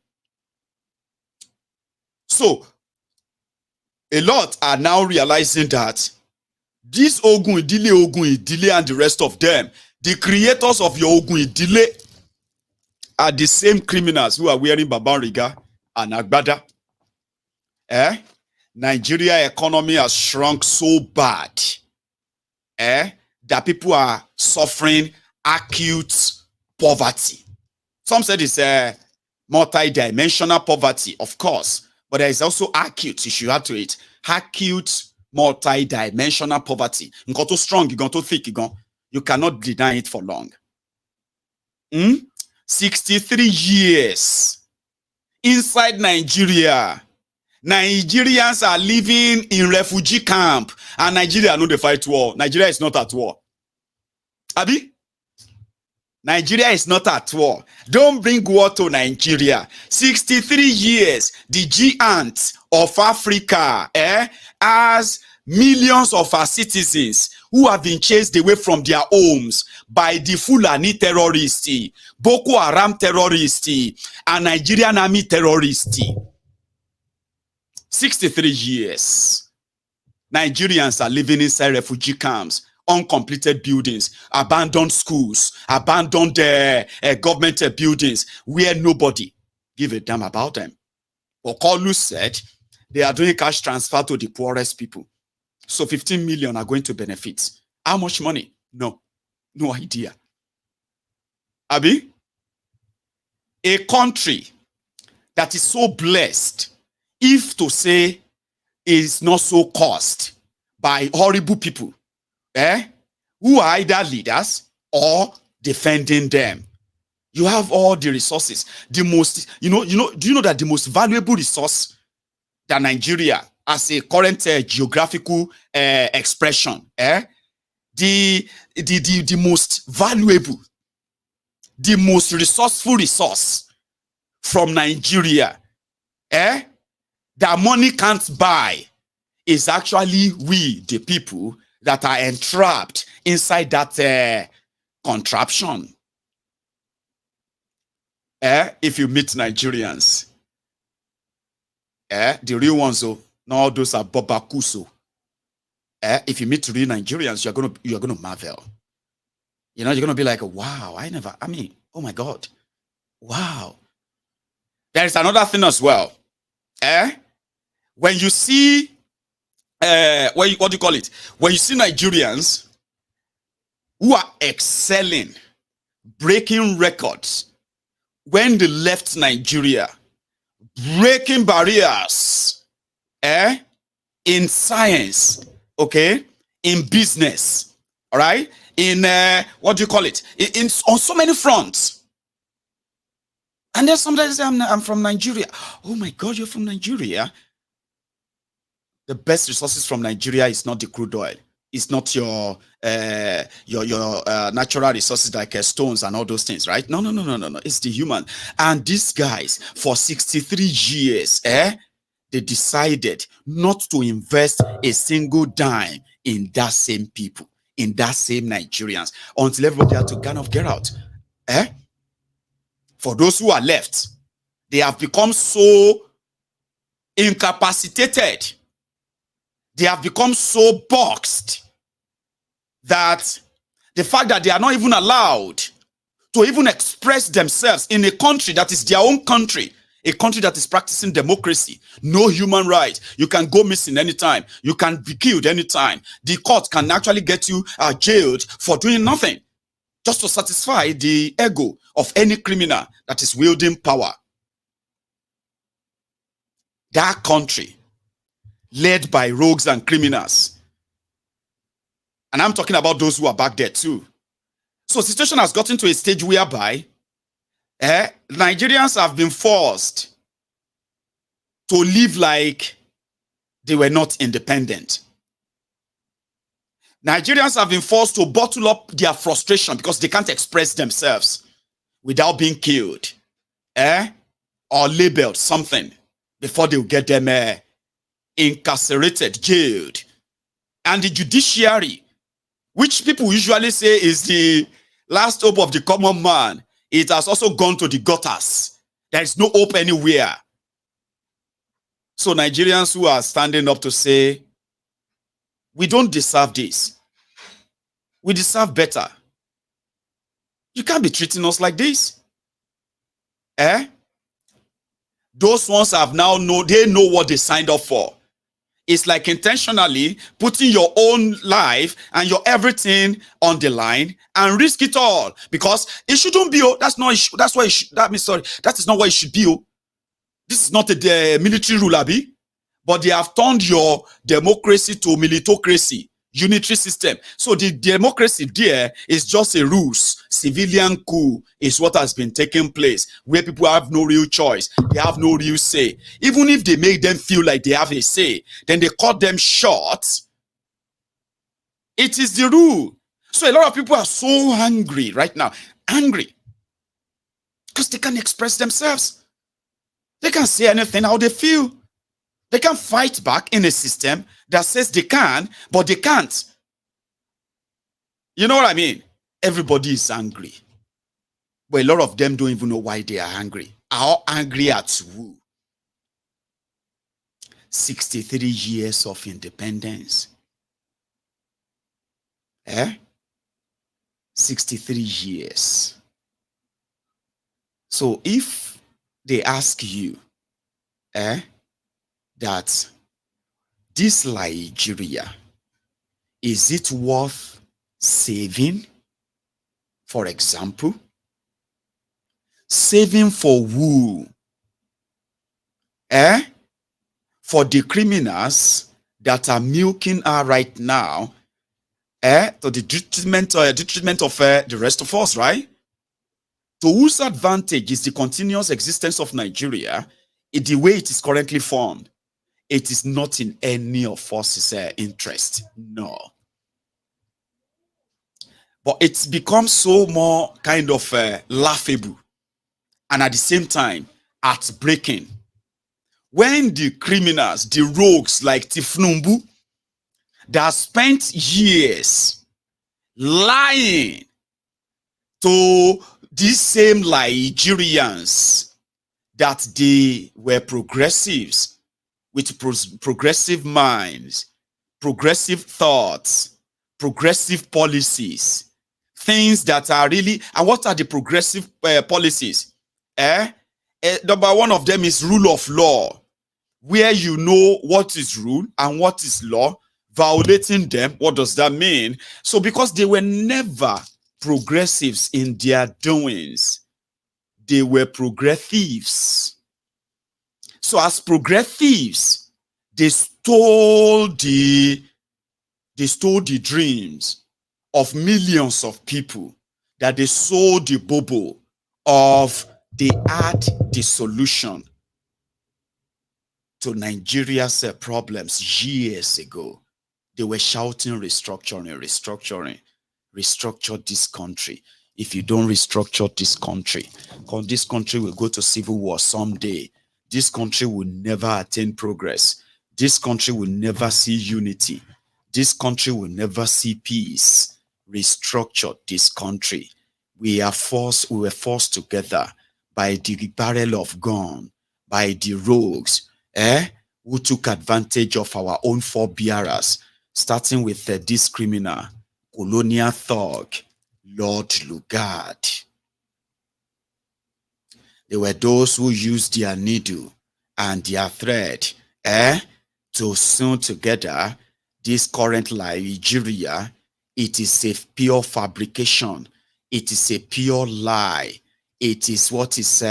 So, a lot are now realizing that this Ogun Idile and the rest of them, the creators of your Ogun Idile, are the same criminals who are wearing Babariga and Agbada. Nigeria economy has shrunk so bad that people are suffering acute poverty. Some said it's multi-dimensional poverty, of course, but there is also acute, you should add to it, acute multi-dimensional poverty. You got too strong, you got too thick, you cannot deny it for long. 63 years inside Nigeria. Nigerians are living in refugee camp, and Nigeria know they fight war. Nigeria is not at war. Abi? Nigeria is not at war. Don't bring war to Nigeria. 63 years, the giant of Africa has millions of our citizens who have been chased away from their homes by the Fulani terrorists, Boko Haram terrorists, and Nigerian army terrorists. 63 years. Nigerians are living inside refugee camps, uncompleted buildings, abandoned schools, abandoned government buildings where nobody give a damn about them. Okolu said they are doing cash transfer to the poorest people. So 15 million are going to benefit. How much money? No idea. Abi? A country that is so blessed, if to say is not so caused by horrible people, who are either leaders or defending them. You have all the resources. The most, do you know that the most valuable resource that Nigeria as a current geographical expression, the most valuable, the most resourceful resource from Nigeria, that money can't buy, is actually we, the people that are entrapped inside that contraption. If you meet Nigerians, the real ones, not those are Bobakuso. If you meet real Nigerians, you're gonna marvel. You're gonna be like, wow, oh my God, wow. There is another thing as well. When you see, what do you call it? When you see Nigerians who are excelling, breaking records, when they left Nigeria, breaking barriers, in science, okay, in business, all right? In, what do you call it? On so many fronts. And then sometimes say, I'm from Nigeria. Oh my God, you're from Nigeria? The best resources from Nigeria is not the crude oil. It's not your natural resources like stones and all those things, right? No. It's the human. And these guys, for 63 years, they decided not to invest a single dime in that same people, in that same Nigerians, until everybody had to kind of get out. For those who are left, they have become so incapacitated. They have become so boxed that the fact that they are not even allowed to even express themselves in a country that is their own country, a country that is practicing democracy, no human rights. You can go missing anytime. You can be killed anytime. The court can actually get you jailed for doing nothing, just to satisfy the ego of any criminal that is wielding power. That country, led by rogues and criminals. And I'm talking about those who are back there too. So the situation has gotten to a stage whereby Nigerians have been forced to live like they were not independent. Nigerians have been forced to bottle up their frustration because they can't express themselves without being killed or labeled something before they will get them incarcerated, jailed. And the judiciary, which people usually say is the last hope of the common man, it has also gone to the gutters. There is no hope anywhere. So Nigerians who are standing up to say, we don't deserve this. We deserve better. You can't be treating us like this. Those ones have now they know what they signed up for. It's like intentionally putting your own life and your everything on the line and risk it all, because it shouldn't be. That is not what it should be. This is not a military rule, Abi, but they have turned your democracy to militocracy, unitary system. So the democracy there is just a ruse. Civilian coup is what has been taking place, where people have no real choice. They have no real say. Even if they make them feel like they have a say, then they cut them short. It is the rule. So a lot of people are so angry right now. Angry. Because they can't express themselves. They can't say anything how they feel. They can fight back in a system that says they can, but they can't. You know what I mean? Everybody is angry. But a lot of them don't even know why they are angry. How angry at who? 63 years of independence. 63 years. So if they ask you, that this Nigeria, is it worth saving? For example, saving for who? For the criminals that are milking her right now, to the detriment of the rest of us, right? To whose advantage is the continuous existence of Nigeria in the way it is currently formed? It is not in any of us' interest. No. But it's become so more kind of laughable and at the same time heartbreaking when the criminals, the rogues like Tifnumbu, that spent years lying to these same Nigerians that they were progressives with progressive minds, progressive thoughts, progressive policies, things that are really, and what are the progressive policies? Number one of them is rule of law, where you know what is rule and what is law. Violating them, what does that mean? So because they were never progressives in their doings, they were progressives. So as progressives, they stole the They stole the dreams of millions of people, that they sold the bobo of they had the solution to Nigeria's problems years ago. They were shouting restructuring, restructuring, restructure this country. If you don't restructure this country, because this country will go to civil war someday. This country will never attain progress. This country will never see unity. This country will never see peace. Restructure this country. We were forced together by the barrel of gun, by the rogues, who took advantage of our own forebearers, starting with this criminal, colonial thug, Lord Lugard. There were those who used their needle and their thread to sew together this current Nigeria. It is a pure fabrication. It is a pure lie. It is what is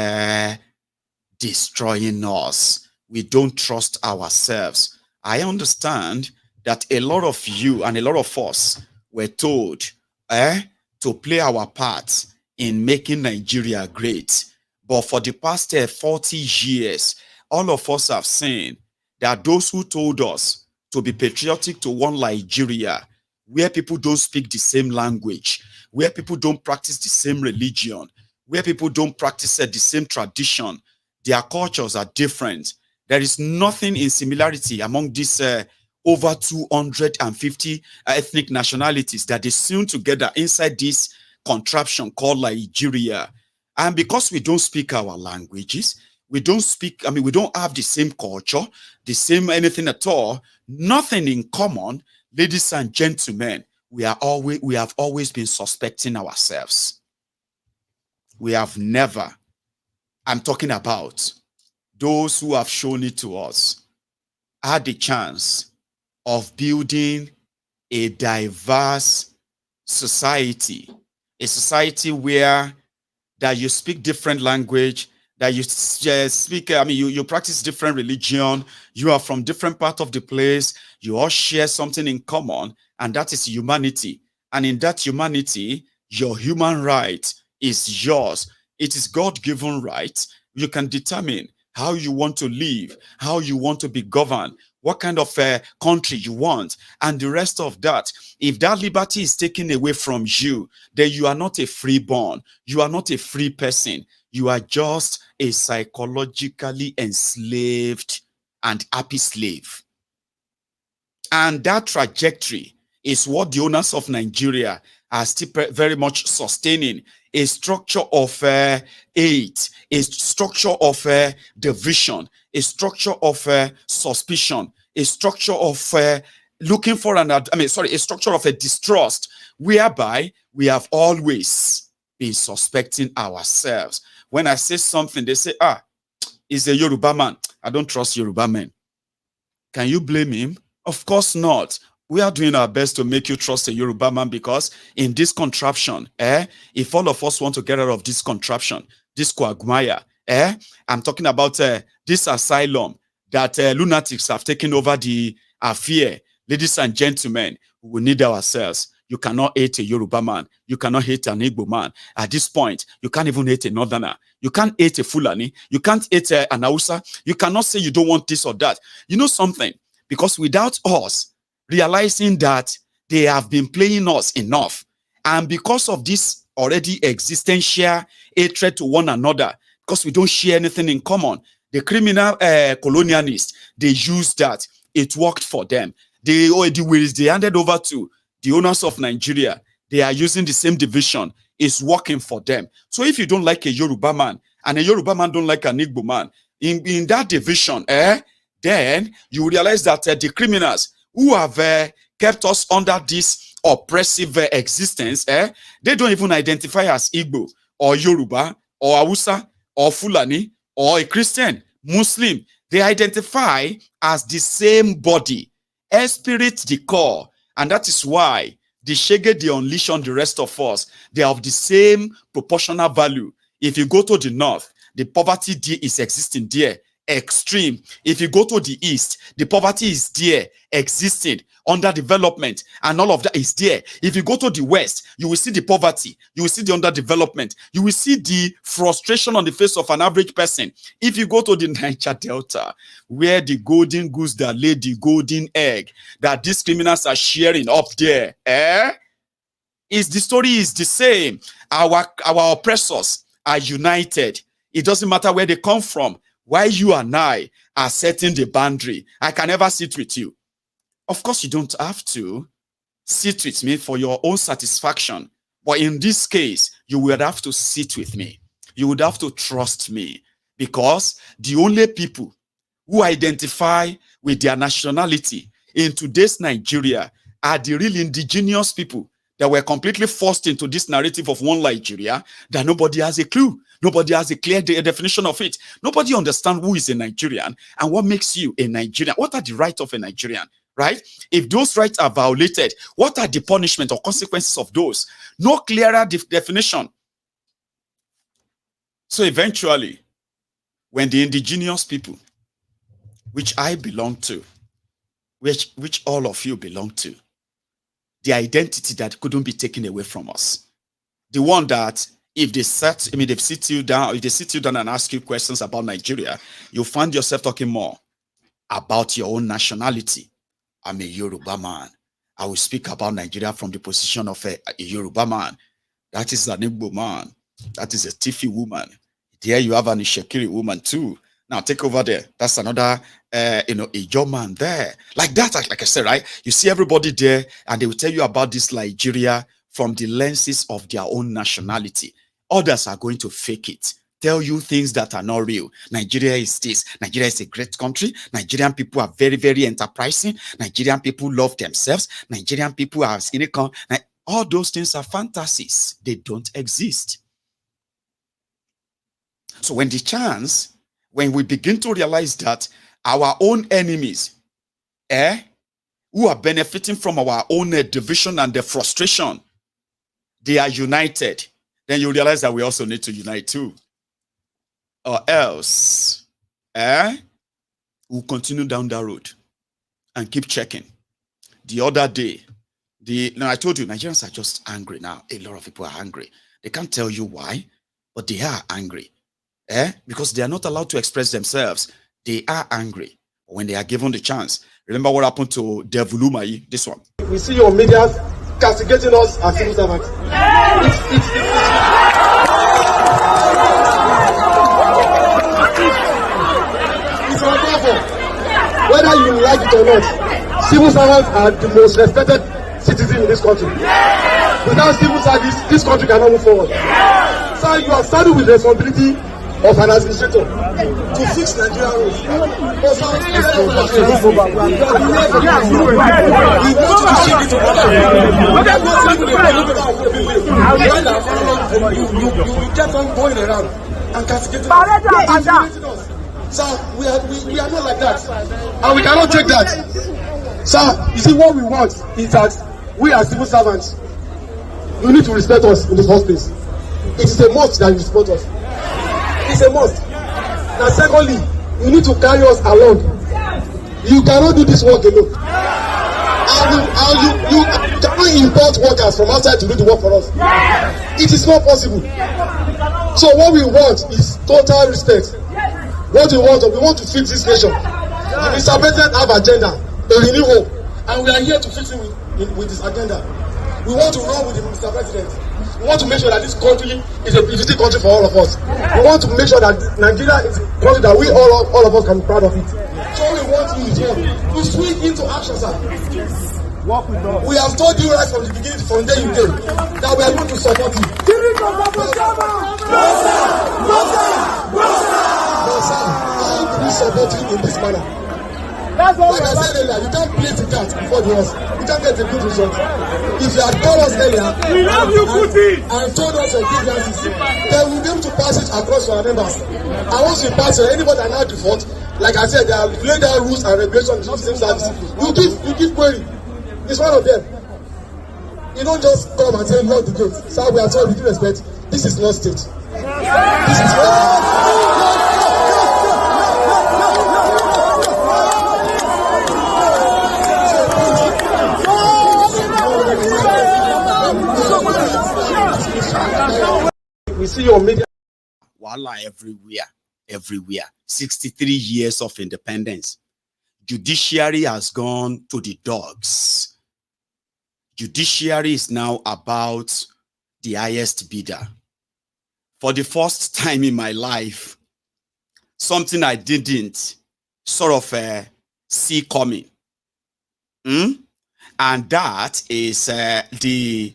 destroying us. We don't trust ourselves. I understand that a lot of you and a lot of us were told to play our part in making Nigeria great. But for the past 40 years, all of us have seen that those who told us to be patriotic to one Nigeria, where people don't speak the same language, where people don't practice the same religion, where people don't practice the same tradition, their cultures are different. There is nothing in similarity among these over 250 ethnic nationalities that they sewn together inside this contraption called Nigeria. And because we don't speak our languages, we don't have the same culture, the same anything at all, nothing in common, ladies and gentlemen, we have always been suspecting ourselves. We have never, I'm talking about those who have shown it to us, had the chance of building a diverse society, a society where that you speak different language, that you speak, you practice different religion, you are from different part of the place, you all share something in common, and that is humanity. And in that humanity, your human right is yours. It is God-given right. You can determine how you want to live, how you want to be governed, what kind of country you want, and the rest of that. If that liberty is taken away from you, then you are not a freeborn. You are not a free person. You are just a psychologically enslaved and happy slave. And that trajectory is what the owners of Nigeria are still very much sustaining. A structure of hate, a structure of division, a structure of suspicion, a structure of looking for a structure of a distrust, whereby we have always been suspecting ourselves. When I say something, they say, he's a Yoruba man. I don't trust Yoruba men. Can you blame him? Of course not. We are doing our best to make you trust a Yoruba man, because in this contraption, if all of us want to get out of this contraption, this quagmire, I'm talking about this asylum that lunatics have taken over the affair. Ladies and gentlemen, we will need ourselves. You cannot hate a Yoruba man. You cannot hate an Igbo man. At this point, you can't even hate a Northerner. You can't hate a Fulani. You can't hate an Hausa. You cannot say you don't want this or that. You know something? Because without us realizing that they have been playing us enough, and because of this already existential hatred to one another, because we don't share anything in common, the criminal colonialists, they used that. It worked for them. They handed over to the owners of Nigeria. They are using the same division. It's working for them. So if you don't like a Yoruba man, and a Yoruba man don't like an Igbo man, in that division, then you realize that the criminals who have kept us under this oppressive existence, they don't even identify as Igbo or Yoruba or Hausa or Fulani or a Christian, Muslim. They identify as the same body, spirit, the core. And that is why the shege they unleash on the rest of us, they have the same proportional value. If you go to the north, the poverty there is existing there. extreme. If you go to the east, the poverty is there, existing, underdevelopment, and all of that is there. If you go to the west, you will see the poverty, you will see the underdevelopment, you will see the frustration on the face of an average person. If you go to the Niger Delta, where the golden goose that laid the golden egg that these criminals are sharing up there, the story is the same. Our oppressors are united. It doesn't matter where they come from. Why you and I are setting the boundary. I can never sit with you. Of course, you don't have to sit with me for your own satisfaction. But in this case, you would have to sit with me. You would have to trust me. Because the only people who identify with their nationality in today's Nigeria are the real indigenous people that were completely forced into this narrative of one Nigeria that nobody has a clue. Nobody has a clear definition of it. Nobody understands who is a Nigerian and what makes you a Nigerian. What are the rights of a Nigerian, right? If those rights are violated, what are the punishment or consequences of those? No clearer definition. So eventually, when the indigenous people, which I belong to, which all of you belong to, the identity that couldn't be taken away from us, the one that if they sit you down and ask you questions about Nigeria, you'll find yourself talking more about your own nationality. I'm a Yoruba man. I will speak about Nigeria from the position of a Yoruba man. That is an Igbo man. That is a Tifi woman. There you have an Ishekiri woman too. Now take over there. That's another, Ijo man there. Like that, like I said, right? You see everybody there and they will tell you about this Nigeria from the lenses of their own nationality. Others are going to fake it. Tell you things that are not real. Nigeria is this. Nigeria is a great country. Nigerian people are very, very enterprising. Nigerian people love themselves. Nigerian people are cynical. All those things are fantasies. They don't exist. So when we begin to realize that our own enemies, who are benefiting from our own division and the frustration, they are united, then you realize that we also need to unite too. Or else, we'll continue down that road and keep checking. The other day, I told you, Nigerians are just angry now. A lot of people are angry. They can't tell you why, but they are angry. Because they are not allowed to express themselves. They are angry when they are given the chance. Remember what happened to devalues, this one. We see your media castigating us as civil servants. It's unfair. Whether you like it or not, civil servants are the most respected citizens in this country. Without civil service, this country cannot move forward. So you are starting with the responsibility of an administrator to fix Nigerian roads. You kept on going around and castigating us. So we are not like that, and we cannot take that. So you see, what we want is that we as civil servants, you need to respect us in the first place. It is a must that you respect us. It's a must. Now secondly, you need to carry us along. You cannot do this work alone. And you cannot import workers from outside to do the work for us. It is not possible. So what we want is total respect. What we want to fix this nation. The Mr. President have agenda, a renewal, and we are here to fix it with this agenda. We want to run with the Mr. President. We want to make sure that this country is a beautiful country for all of us. We want to make sure that Nigeria is a country that we all of us can be proud of it. So we want you to swing into action, sir. We have told you right from the beginning, from day you came, that we are going to support you. How do we support you in this manner? Like I said earlier, you can't play the cat before the horse. You can't get a good result. If you had told us earlier, we love you, and told us your grievances, then we'll be able to pass it across to our members. And once we pass it, anybody that now default, like I said, they have laid down rules and regulations in the same service. You give query. It's one of them. You don't just come and say, lock the gate. So we are told, with due respect, this is not state. This is not. see your media. Voila, everywhere. 63 years of independence. Judiciary has gone to the dogs. Judiciary is now about the highest bidder. For the first time in my life, something I didn't sort of see coming. And that is the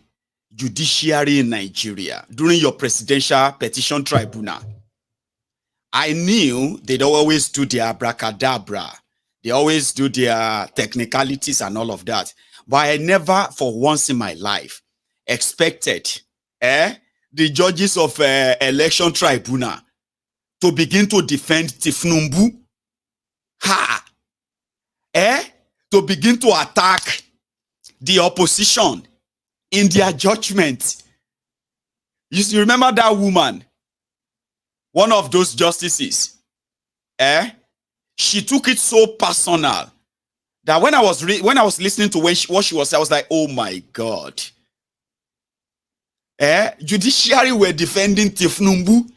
judiciary in Nigeria. During your presidential petition tribunal, I knew they'd always do their abracadabra. They always do their technicalities and all of that. But I never, for once in my life, expected the judges of election tribunal to begin to defend Tifnumbu. To begin to attack the opposition in their judgment. You remember that woman, one of those justices? She took it so personal that when I was listening to what she was saying, I was like, oh my God. Judiciary were defending Tifnumbu.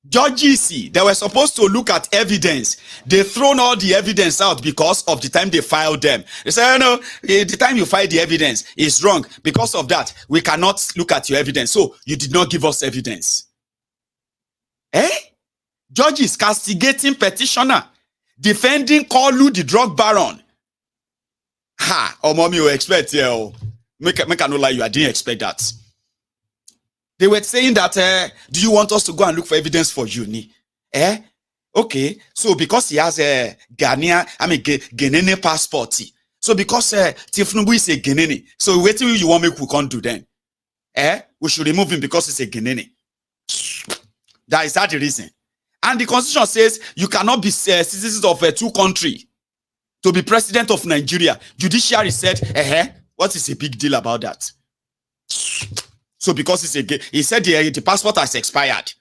Judges, they were supposed to look at evidence. They thrown all the evidence out because of the time they filed them. They said, no, the time you filed the evidence is wrong. Because of that, we cannot look at your evidence. So you did not give us evidence. Judges castigating petitioner, defending Kolu, the drug baron. Mommy, you expect make I no lie, you I didn't expect that. They were saying that, do you want us to go and look for evidence for uni? Okay. So because he has a Ghanaian passport. So because Tifnumbu is a Ghanaian. So what do you want me to can't do then? We should remove him because he's a Ghanaian. That is the reason. And the constitution says you cannot be citizens of two countries to be president of Nigeria. Judiciary said, what is a big deal about that? So because he said the passport has expired.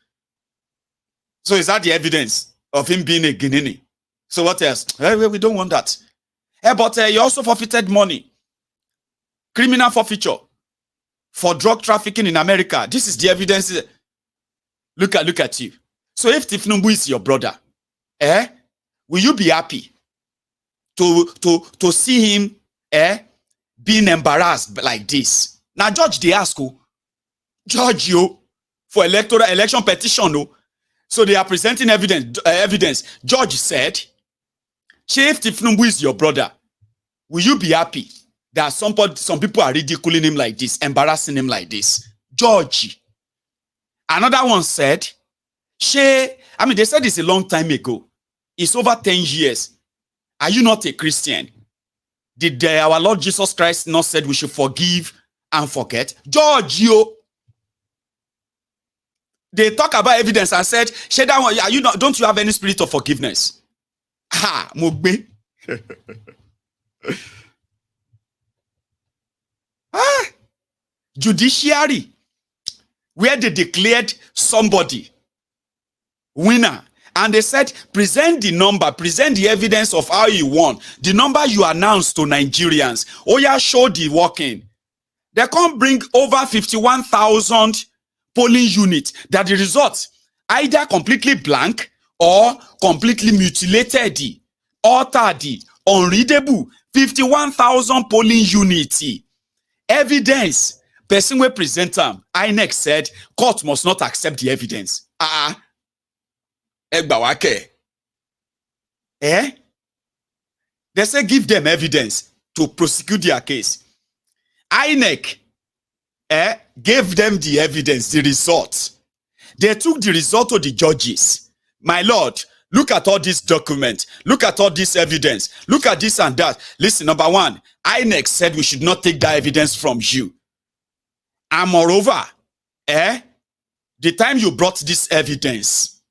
So is that the evidence of him being a Guinean? So what else? We don't want that. But he also forfeited money. Criminal forfeiture for drug trafficking in America. This is the evidence. Look at you. So if Tifnumbu is your brother, will you be happy to see him being embarrassed like this? Now, Judge, they ask who? Judge you for election petition. No? So they are presenting evidence. Judge said, Chief Tifnumbu is your brother. Will you be happy that some people are ridiculing him like this, embarrassing him like this? Judge. Another one said, they said this a long time ago. It's over 10 years. Are you not a Christian? Did our Lord Jesus Christ not said we should forgive and forget? Judge, you. They talk about evidence and said, don't you have any spirit of forgiveness? Mugbe. Judiciary, where they declared somebody winner, and they said, present the number, present the evidence of how you won. The number you announced to Nigerians. Show the working. They can't bring over 51,000 polling units that the results either completely blank or completely mutilated, altered, unreadable. 51,000 polling units. Evidence. Person will present them. INEC said court must not accept the evidence. They say give them evidence to prosecute their case. INEC gave them the evidence, the result. They took the result to the judges. My lord, look at all these documents. Look at all this evidence. Look at this and that. Listen, number one, INEC said we should not take that evidence from you. And moreover, the time you brought this evidence,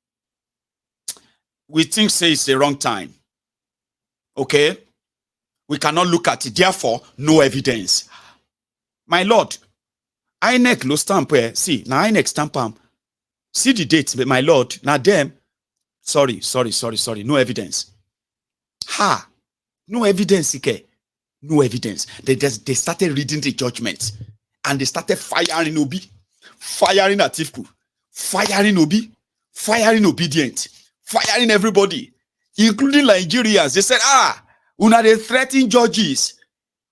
we think say it's the wrong time. Okay? We cannot look at it. Therefore, no evidence. My lord, INEC no stamp. See, now INEC stamp. See the date, my lord. Now them. Sorry. No evidence. No evidence, Ike. No evidence. They started reading the judgment. And they started firing Obi. firing Atiku, firing Obi, firing Obedient, firing everybody, including Nigerians. They said, una they threaten judges.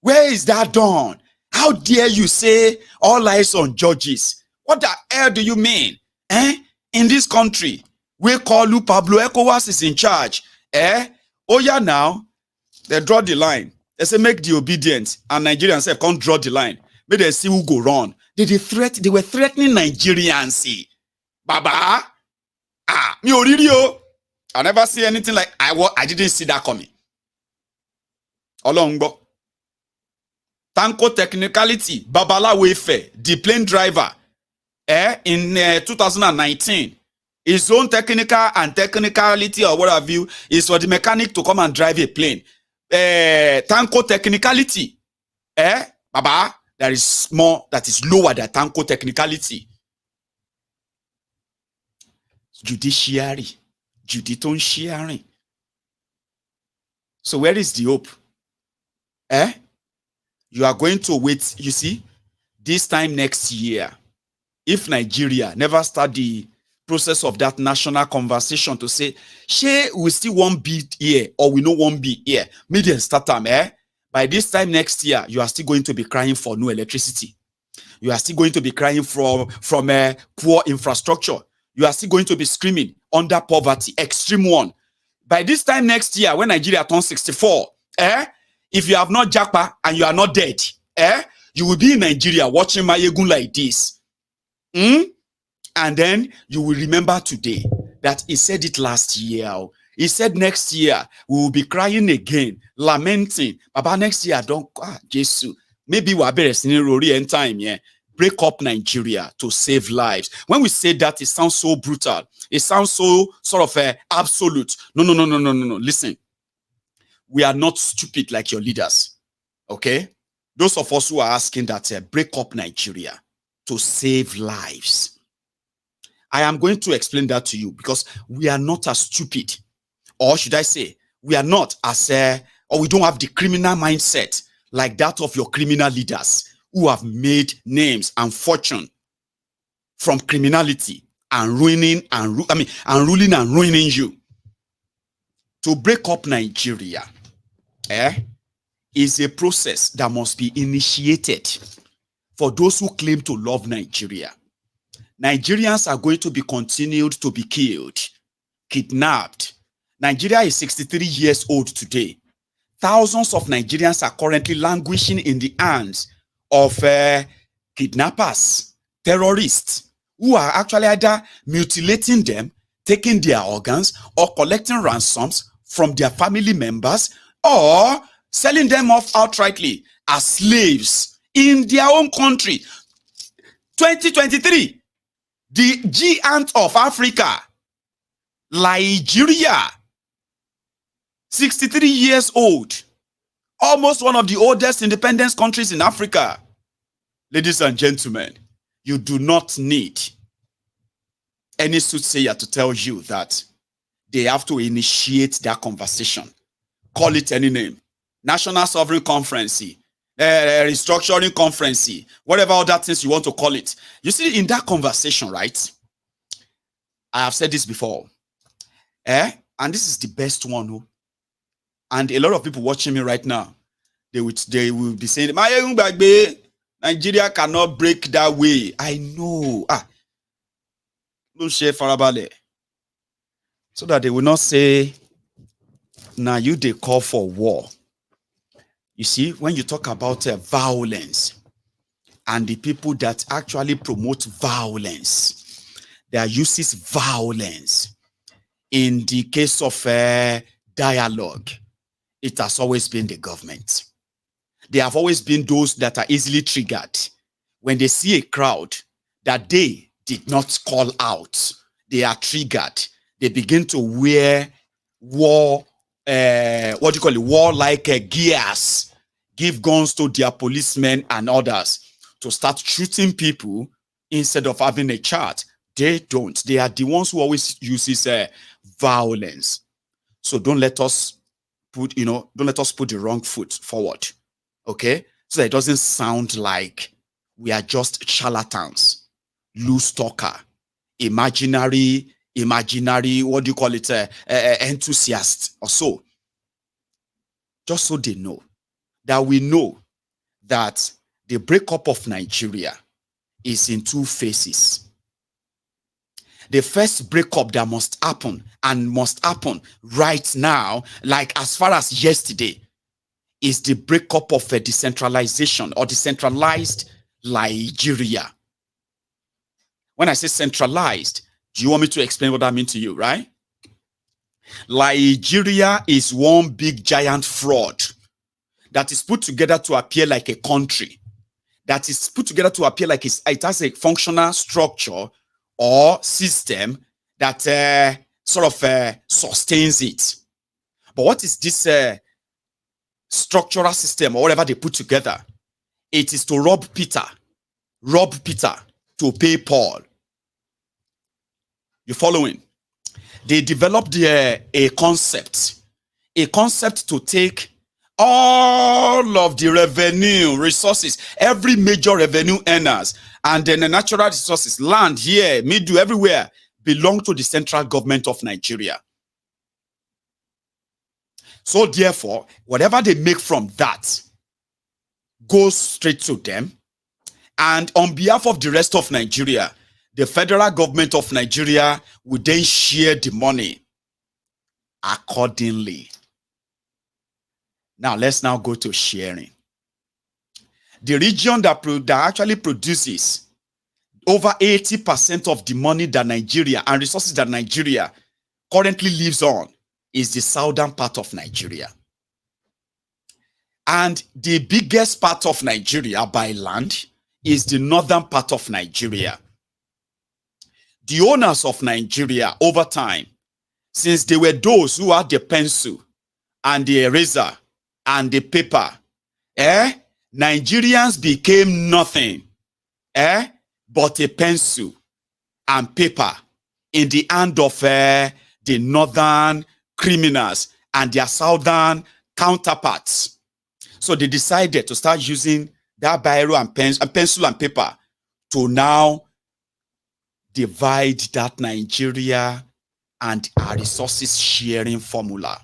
Where is that done? How dare you say all eyes on judges? What the hell do you mean? In this country, we call you Pablo ECOWAS is in charge. Oh yeah, now they draw the line. They say make the obedient, and Nigerians say can't draw the line. May they see who go wrong. They were threatening Nigerians. Baba, me already. I never see anything like I didn't see that coming. Olongbo. Tanko technicality, Babala Wefe, the plane driver, in 2019, his own technicality or what have you is for the mechanic to come and drive a plane. Tanko technicality, Baba, there is more that is lower than Tanko technicality. Judiciary, Juditon sharing. So where is the hope? You are going to wait, you see, this time next year, if Nigeria never start the process of that national conversation to say, she we still won't be here or we no won't be here, media start time, by this time next year, you are still going to be crying for no electricity. You are still going to be crying from poor infrastructure. You are still going to be screaming under poverty, extreme one. By this time next year, when Nigeria turns 64, if you have not japa and you are not dead, you will be in Nigeria watching Maiyegun like this. And then you will remember today that he said it last year. He said next year we will be crying again, lamenting. Baba, next year don't Jesus. Maybe we're better in time, break up Nigeria to save lives. When we say that, it sounds so brutal. It sounds so sort of absolute. No. Listen. We are not stupid like your leaders, okay? Those of us who are asking that break up Nigeria to save lives. I am going to explain that to you because we are not as stupid, or should I say, we are not as, or we don't have the criminal mindset like that of your criminal leaders who have made names and fortune from criminality and ruining and ruling and ruining you. To break up Nigeria, is a process that must be initiated for those who claim to love Nigeria. Nigerians are going to be continued to be killed, kidnapped. Nigeria is 63 years old today. Thousands of Nigerians are currently languishing in the hands of kidnappers, terrorists, who are actually either mutilating them, taking their organs, or collecting ransoms from their family members, or selling them off outrightly as slaves in their own country. 2023, the giant of Africa, Nigeria, 63 years old, almost one of the oldest independent countries in Africa. Ladies and gentlemen, you do not need any soothsayer to tell you that they have to initiate that conversation. Call it any name. National Sovereign Conference, restructuring conference, whatever other things you want to call it. You see, in that conversation, right? I have said this before. And this is the best one. And a lot of people watching me right now, they will be saying, Nigeria cannot break that way. I know. Don't share farabale. So that they will not say, now you they call for war. You see, when you talk about violence and the people that actually promote violence, that uses violence in the case of dialogue, it has always been the government. They have always been those that are easily triggered. When they see a crowd that they did not call out, they are triggered. They begin to wear war, warlike gears, give guns to their policemen and others to start shooting people instead of having a chat. They don't. They are the ones who always uses violence. So don't let us put the wrong foot forward. Okay? So that it doesn't sound like we are just charlatans loose talker, imaginary, what do you call it, enthusiast or so. Just so they know that we know that the breakup of Nigeria is in two phases. The first breakup that must happen and must happen right now, like as far as yesterday, is the breakup of a decentralization or decentralized Nigeria. When I say centralized, do you want me to explain what that means to you, right? Nigeria is one big giant fraud that is put together to appear like a country, that is put together to appear like it has a functional structure or system that sustains it. But what is this structural system or whatever they put together? It is to rob Peter to pay Paul. You following? They developed a concept to take all of the revenue resources, every major revenue earners, and then the natural resources, land here, middle, everywhere, belong to the central government of Nigeria. So therefore, whatever they make from that goes straight to them. And on behalf of the rest of Nigeria, the federal government of Nigeria will then share the money accordingly. Now, let's now go to sharing. The region that actually produces over 80% of the money that Nigeria and resources that Nigeria currently lives on is the southern part of Nigeria. And the biggest part of Nigeria by land is the northern part of Nigeria. The owners of Nigeria over time, since they were those who had the pencil and the eraser and the paper, Nigerians became nothing but a pencil and paper in the hand of the northern criminals and their southern counterparts. So they decided to start using that biro and pencil and paper to now divide that Nigeria and our resources sharing formula.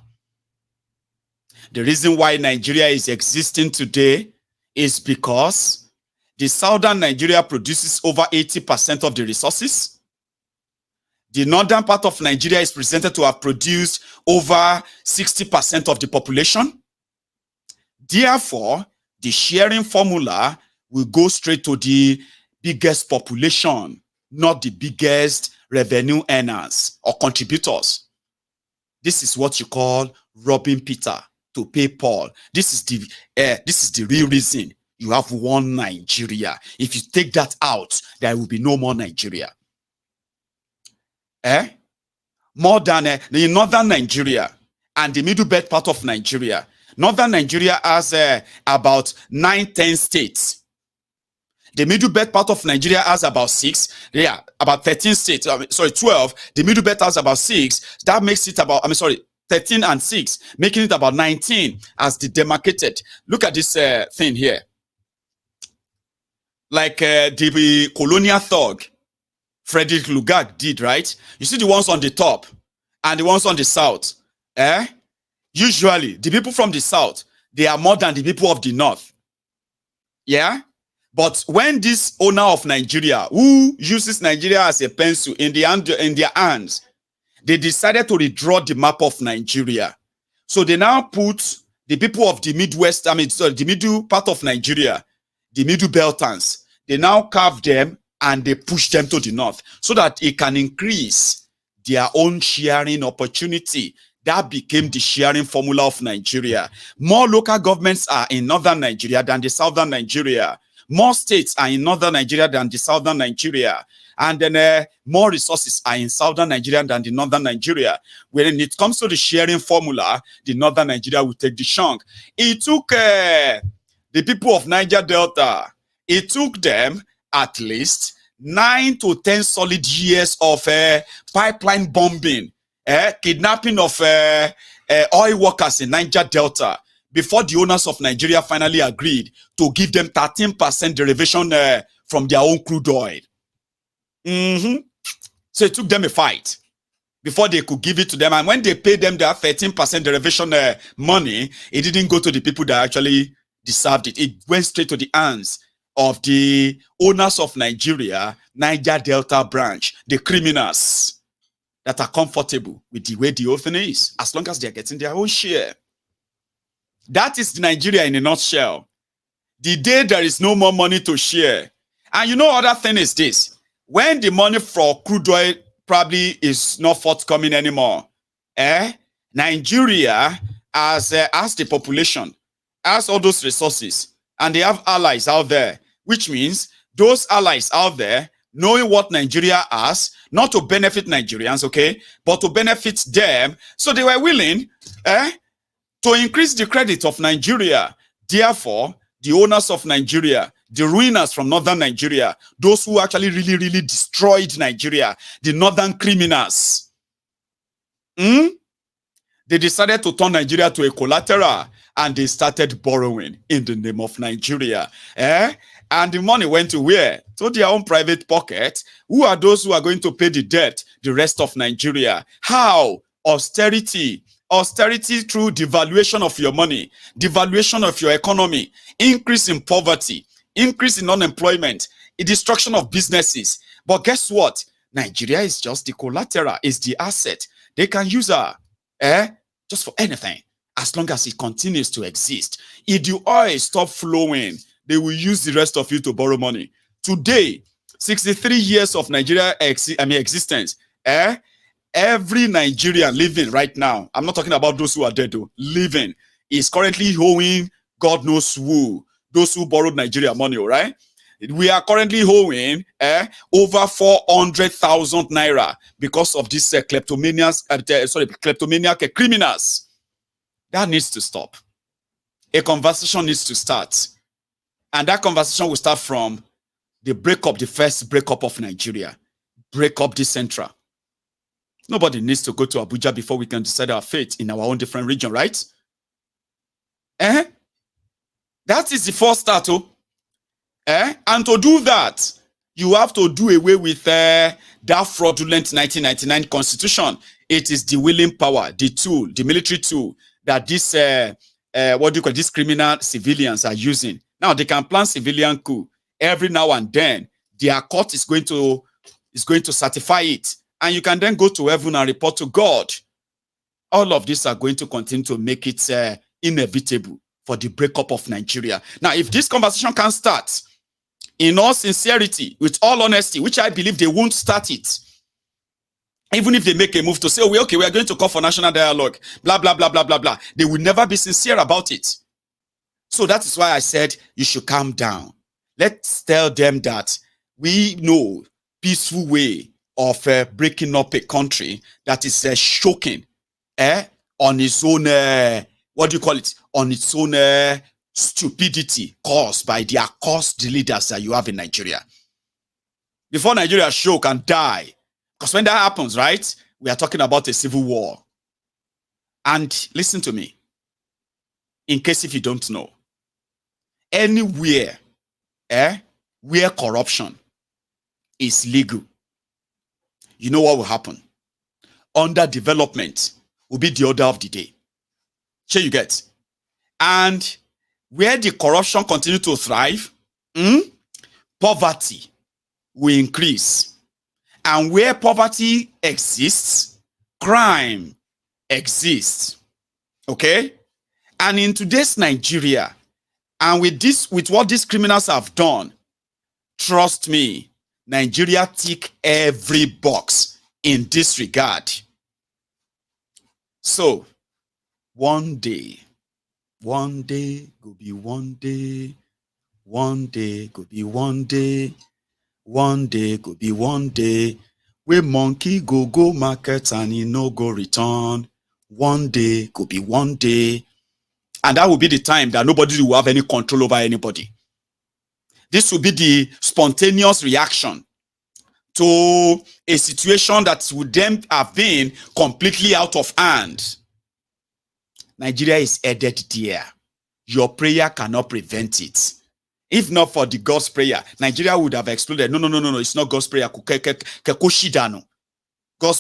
The reason why Nigeria is existing today is because the southern Nigeria produces over 80% of the resources. The northern part of Nigeria is presented to have produced over 60% of the population. Therefore, the sharing formula will go straight to the biggest population, not the biggest revenue earners or contributors. This is what you call robbing Peter to pay Paul. This is the real reason you have one Nigeria. If you take that out, there will be no more Nigeria. More than the northern Nigeria and the middle belt part of Nigeria. Northern Nigeria has about 9-10 states. The middle belt part of Nigeria has about 6. Yeah, about 13 states. 12. The middle belt has about 6. That makes it about 13 and 6, making it about 19 as the demarcated. Look at this thing here. Like the colonial thug Frederick Lugard did, right? You see the ones on the top and the ones on the south. Usually, the people from the south, they are more than the people of the north. Yeah? But when this owner of Nigeria, who uses Nigeria as a pencil in their hands, they decided to redraw the map of Nigeria. So they now put the people of the Midwest, the middle part of Nigeria, the middle beltans, they now carve them and they push them to the north so that it can increase their own sharing opportunity. That became the sharing formula of Nigeria. More local governments are in northern Nigeria than the southern Nigeria. More states are in northern Nigeria than the southern Nigeria. And then more resources are in southern Nigeria than the northern Nigeria. When it comes to the sharing formula, the northern Nigeria will take the chunk. It took the people of Niger Delta, it took them at least 9 to 10 solid years of pipeline bombing, kidnapping of oil workers in Niger Delta before the owners of Nigeria finally agreed to give them 13% derivation from their own crude oil. So it took them a fight before they could give it to them. And when they paid them their 13% derivation money, it didn't go to the people that actually deserved it. It went straight to the hands of the owners of Nigeria, Niger Delta branch, the criminals that are comfortable with the way the whole thing is, as long as they're getting their own share. That is Nigeria in a nutshell. The day there is no more money to share. And you know, other thing is this. When the money for crude oil probably is not forthcoming anymore, Nigeria has the population, has all those resources, and they have allies out there, which means those allies out there, knowing what Nigeria has, not to benefit Nigerians, okay, but to benefit them, so they were willing to increase the credit of Nigeria. Therefore, the owners of Nigeria, the ruiners from northern Nigeria, those who actually really destroyed Nigeria, the northern criminals, they decided to turn Nigeria to a collateral, and they started borrowing in the name of Nigeria. And the money went to where? To their own private pocket. Who are those who are going to pay the debt? The rest of Nigeria. How? Austerity. Austerity through devaluation of your money, devaluation of your economy, increase in poverty, increase in unemployment, a destruction of businesses. But guess what? Nigeria is just the collateral, is the asset. They can use her just for anything, as long as it continues to exist. If the oil stops flowing, they will use the rest of you to borrow money. Today, 63 years of Nigeria existence, every Nigerian living right now, I'm not talking about those who are dead though, living, is currently owing God knows who, those who borrowed Nigeria money, all right? We are currently owing over 400,000 naira because of these kleptomaniac criminals. That needs to stop. A conversation needs to start. And that conversation will start from the first breakup of Nigeria. Break up the central. Nobody needs to go to Abuja before we can decide our fate in our own different region, right? That is the first start. And to do that, you have to do away with that fraudulent 1999 constitution. It is the willing power, the tool, the military tool that this, these criminal civilians are using. Now, they can plan civilian coup every now and then. Their court is going to certify it. And you can then go to heaven and report to God. All of these are going to continue to make it inevitable for the breakup of Nigeria. Now, if this conversation can start in all sincerity, with all honesty, which I believe they won't start it, even if they make a move to say, oh, okay, we are going to call for national dialogue, blah, blah, blah, blah, blah, blah, they will never be sincere about it. So that is why I said you should calm down. Let's tell them that we know peaceful way of breaking up a country that is shocking on its own, on its own stupidity caused by the accursed leaders that you have in Nigeria. Before Nigeria shock and die, because when that happens, right, we are talking about a civil war. And listen to me, in case if you don't know, anywhere where corruption is legal, you know what will happen? Underdevelopment will be the order of the day. Sure you get? And where the corruption continues to thrive, poverty will increase. And where poverty exists, crime exists. Okay? And in today's Nigeria, and with what these criminals have done, trust me, Nigeria tick every box in this regard. So, one day go be one day go be one day go be one day, where monkey go market and he no go return. One day go be one day. And that will be the time that nobody will have any control over anybody. This will be the spontaneous reaction to a situation that would then have been completely out of hand. Nigeria is headed there. Your prayer cannot prevent it. If not for the God's prayer, Nigeria would have exploded. No, it's not God's prayer. God's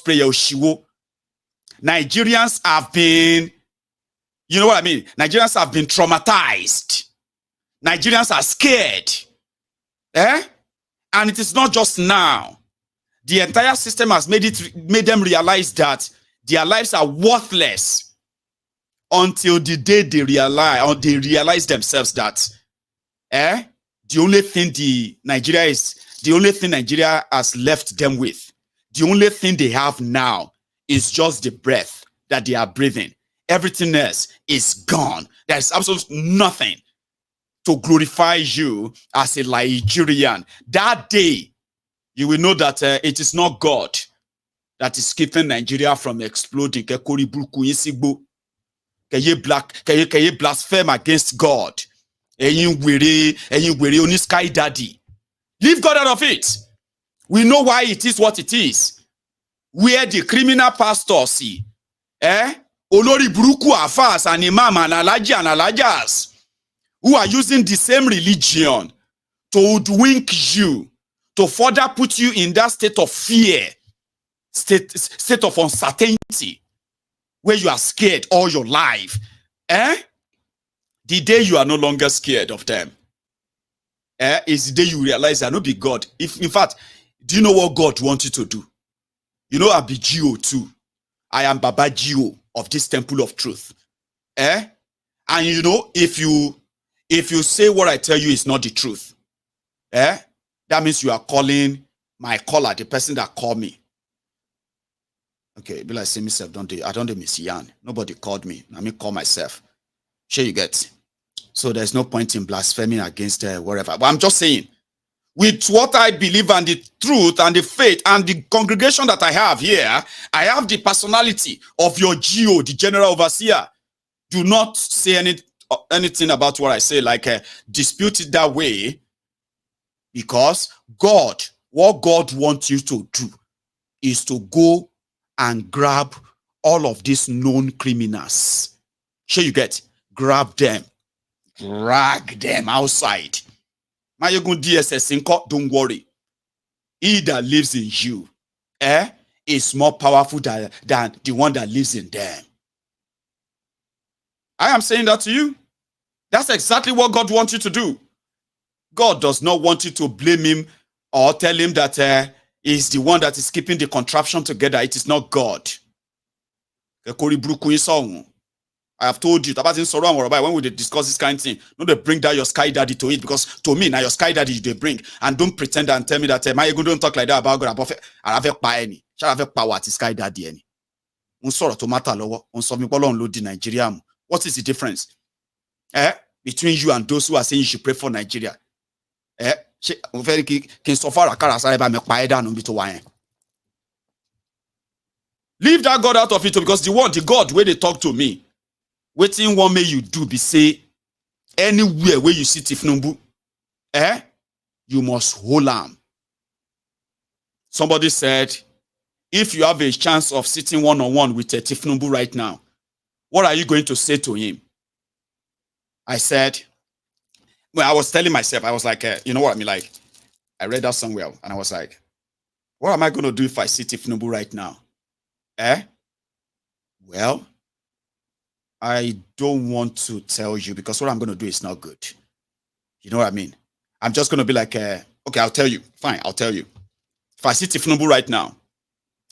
prayer, Oshiwo. Nigerians have been, you know what I mean? Nigerians have been traumatized. Nigerians are scared. And it is not just now. The entire system has made them realize that their lives are worthless until the day they realize themselves that the only thing Nigeria has left them with, the only thing they have now is just the breath that they are breathing. Everything else is gone. There's absolutely nothing to glorify you as a Nigerian. That day, you will know that it is not God that is keeping Nigeria from exploding. Can you blaspheme against God? Sky daddy. Leave God out of it. We know why it is what it is. Where the criminal pastors see, Olori Buruku Afas and Imam and Alaji and Alajas, who are using the same religion to hoodwink you, to further put you in that state of fear, state of uncertainty, where you are scared all your life. The day you are no longer scared of them, is the day you realize that no be God. If, in fact, do you know what God wants you to do? You know, I be Geo too. I am Baba Geo of this temple of truth. And you know, if you say what I tell you is not the truth, that means you are calling my caller, the person that called me. Okay, be like say myself, I don't miss Yan. Nobody called me. I mean call myself. Sure you get. So there's no point in blaspheming against whatever. But I'm just saying, with what I believe and the truth and the faith and the congregation that I have here, I have the personality of your GO, the general overseer. Do not say anything about what I say, like dispute it that way, because God, what God wants you to do is to go and grab all of these known criminals. Sure you get, grab them, drag them outside. Maiyegun DSS in court, don't worry. He that lives in you is more powerful than the one that lives in them. I am saying that to you. That's exactly what God wants you to do. God does not want you to blame him or tell him that he's the one that is keeping the contraption together. It is not God. I have told you, when we discuss this kind of thing, don't they bring down your sky daddy to it, because to me, now your sky daddy they bring. And don't pretend and tell me that Maiyegun don't talk like that about God. I have any. Shall have power at sky daddy any. To matter Nigeria. What is the difference? Between you and those who are saying you should pray for Nigeria? Leave that God out of it, because the God where they talk to me, waiting one may you do be say anywhere where you see Tifnumbu, you must hold on. Somebody said, if you have a chance of sitting one-on-one with a Tifnumbu right now, what are you going to say to him? I said, well, I was telling myself, I was like, you know what I mean? Like, I read that somewhere, and I was like, what am I going to do if I see Tifnumbu right now? Well, I don't want to tell you, because what I'm going to do is not good. You know what I mean? I'm just going to be like, okay, I'll tell you. Fine, I'll tell you. If I see Tifnumbu right now,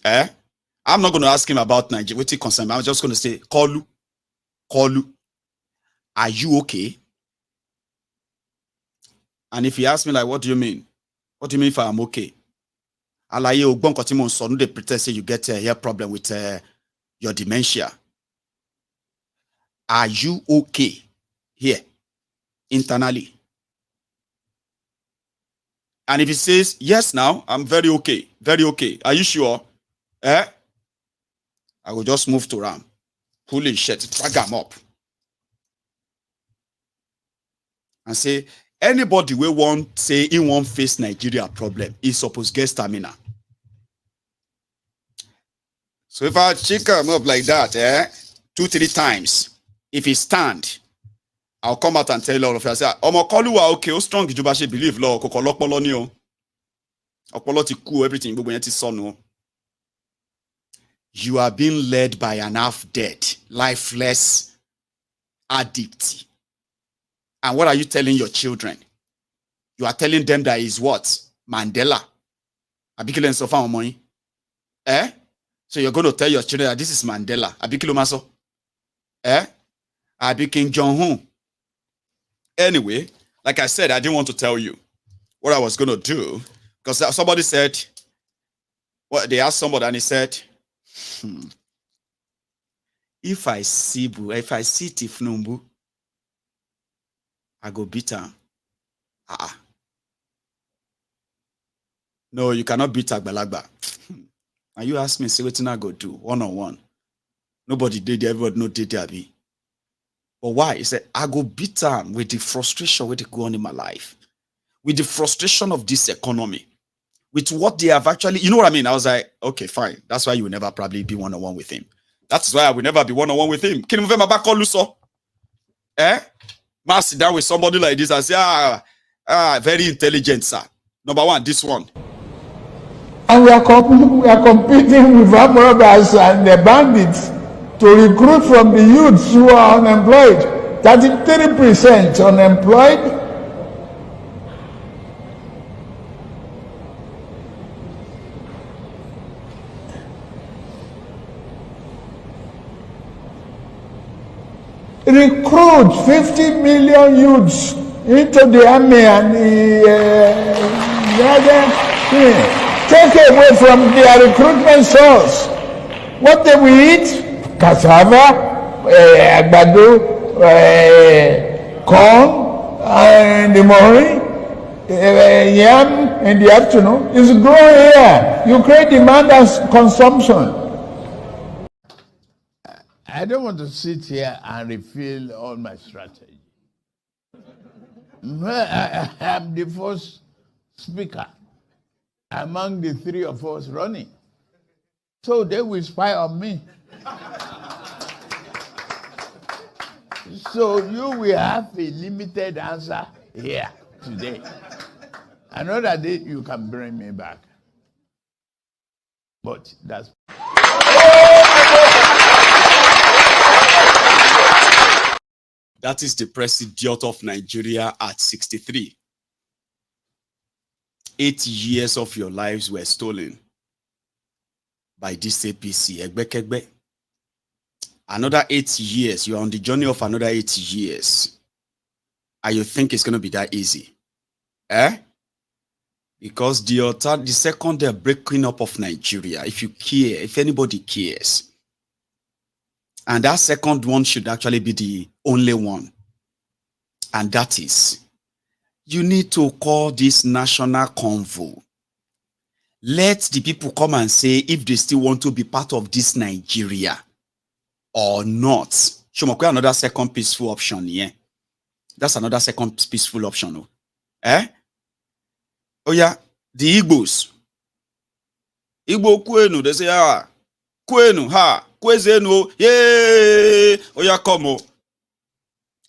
I'm not going to ask him about Nigeria. What's he concerned? I'm just going to say, Kolu, are you okay? And if he asks me, like, what do you mean? What do you mean if I'm okay? They pretend say you get a hair problem with your dementia. Are you okay here, internally? And if he says, yes, now, I'm very okay, very okay. Are you sure? I will just move to Ram, pull his shirt, drag him up, and say, anybody will want say he won't face Nigeria problem is supposed to get stamina. So if I check him up like that, 2-3 times, if he stand, I'll come out and tell all of you. I say, Omokoluwa, okay, how strong you bashi believe law, kokolokpolo ni o. Opolo ti ku everything, gbogbo yen ti sọnù. You are being led by an half-dead, lifeless addict. And what are you telling your children? You are telling them that is what? Mandela. Abikile nso fa omo yin. Eh? So you're going to tell your children that this is Mandela. Abikilo maso. Eh? Abi King Jong-un. Anyway, like I said, I didn't want to tell you what I was going to do because somebody said, well, they asked somebody and he said, if I see Tifnumbu, I go beat him. No, you cannot beat Agbalagba. And you ask me, say what I go do one-on-one. Nobody did, everybody know did there be. But why? He said, I go beat him with the frustration with go on in my life, with the frustration of this economy, with what they have actually, you know what I mean? I was like, okay, fine. That's why you will never probably be one-on-one with him. That's why I will never be one-on-one with him. Can you move my back on Luso? Eh? Must sit down with somebody like this and say, very intelligent, sir. Number one, this one. And we are competing with armed robbers and the bandits to recruit from the youths who are unemployed. 33% unemployed. Recruit 50 million youths into the army and the other thing. Take away from their recruitment source. What they will eat? Cassava, agbado, corn, and the morning, yam in the afternoon. It's growing here. You create demand and consumption. I don't want to sit here and reveal all my strategy. I'm the first speaker among the three of us running. So they will spy on me. So you will have a limited answer here today. Another day you can bring me back. But that's... That is the president of Nigeria at 63. 8 years of your lives were stolen by this APC. Egbekegbe. Another 8 years. You're on the journey of another 8 years. And you think it's going to be that easy. Eh? Because the second they're breaking up of Nigeria, if you care, if anybody cares, and that second one should actually be the only one. And that is, you need to call this national convo. Let the people come and say if they still want to be part of this Nigeria or not. Shomokwe, another second peaceful option, yeah. That's another second peaceful option. Oh. Eh? Oh yeah, the Igbos. Igbo kwenu, they say, kwenu, kwezenu, yeah. Oh yeah, come on.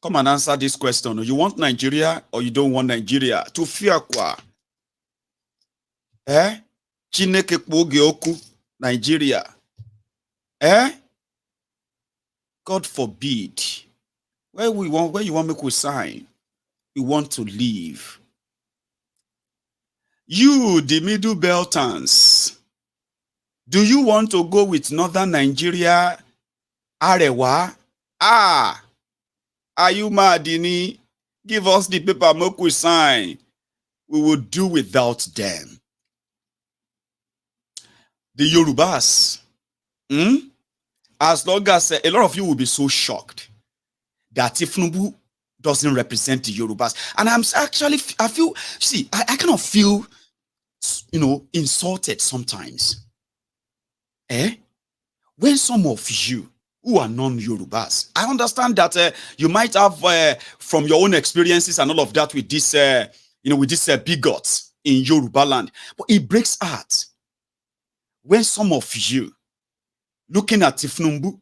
Come and answer this question. You want Nigeria or you don't want Nigeria? To fear kwa? Eh? Chineke kpoge oku Nigeria. Eh? God forbid. Where you want me to sign? We want to leave. You, the Middle Beltans, do you want to go with Northern Nigeria? Arewa? Are you mad, Dini? Give us the paper, make we sign. We will do without them. The Yorubas. As long as a lot of you will be so shocked that Tifnubu doesn't represent the Yorubas. And I'm actually, I kind of feel, insulted sometimes. When some of you who are non-Yorubas, I understand that you might have from your own experiences and all of that with this, with this bigots in Yoruba land, but it breaks heart when some of you looking at Tifnumbu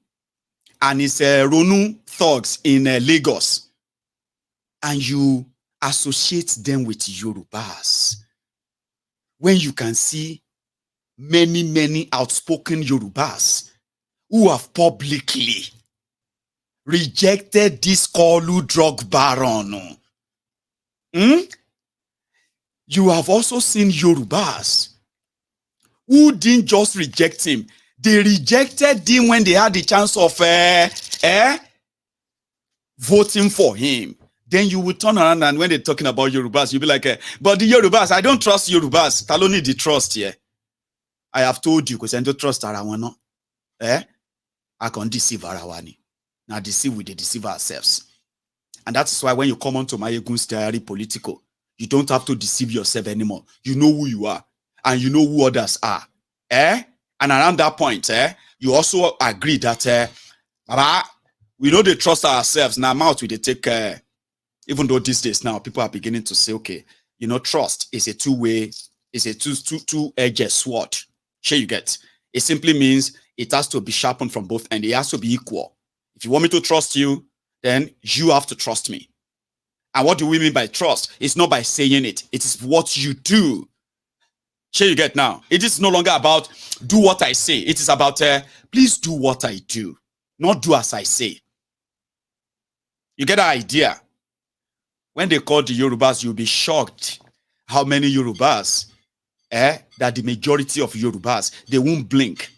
and his Ronu thugs in Lagos, and you associate them with Yorubas, when you can see many outspoken Yorubas who have publicly rejected this Kolu drug baron. You have also seen Yorubas who didn't just reject him, they rejected him when they had the chance of voting for him. Then you will turn around, and when they're talking about Yorubas, you'll be like, but the Yorubas, I don't trust Yorubas. I don't need the trust here. I have told you, because I don't trust Arawano. I can deceive Arawani. Now deceive, we deceive ourselves. And that's why when you come on to MaiyegunSDiary Politico, you don't have to deceive yourself anymore. You know who you are, and you know who others are. And around that point, you also agree that we know they trust ourselves. Now mouth we they take even though these days now people are beginning to say, okay, you know, trust is a two-way, is a two-edged sword. Sure, you get. It simply means it has to be sharpened from both ends. It has to be equal. If you want me to trust you, then you have to trust me. And what do we mean by trust? It's not by saying it. It is what you do. Sure, you get now. It is no longer about do what I say. It is about please do what I do, not do as I say. You get the idea? When they call the Yorubas, you'll be shocked how many Yorubas, that the majority of Yorubas, they won't blink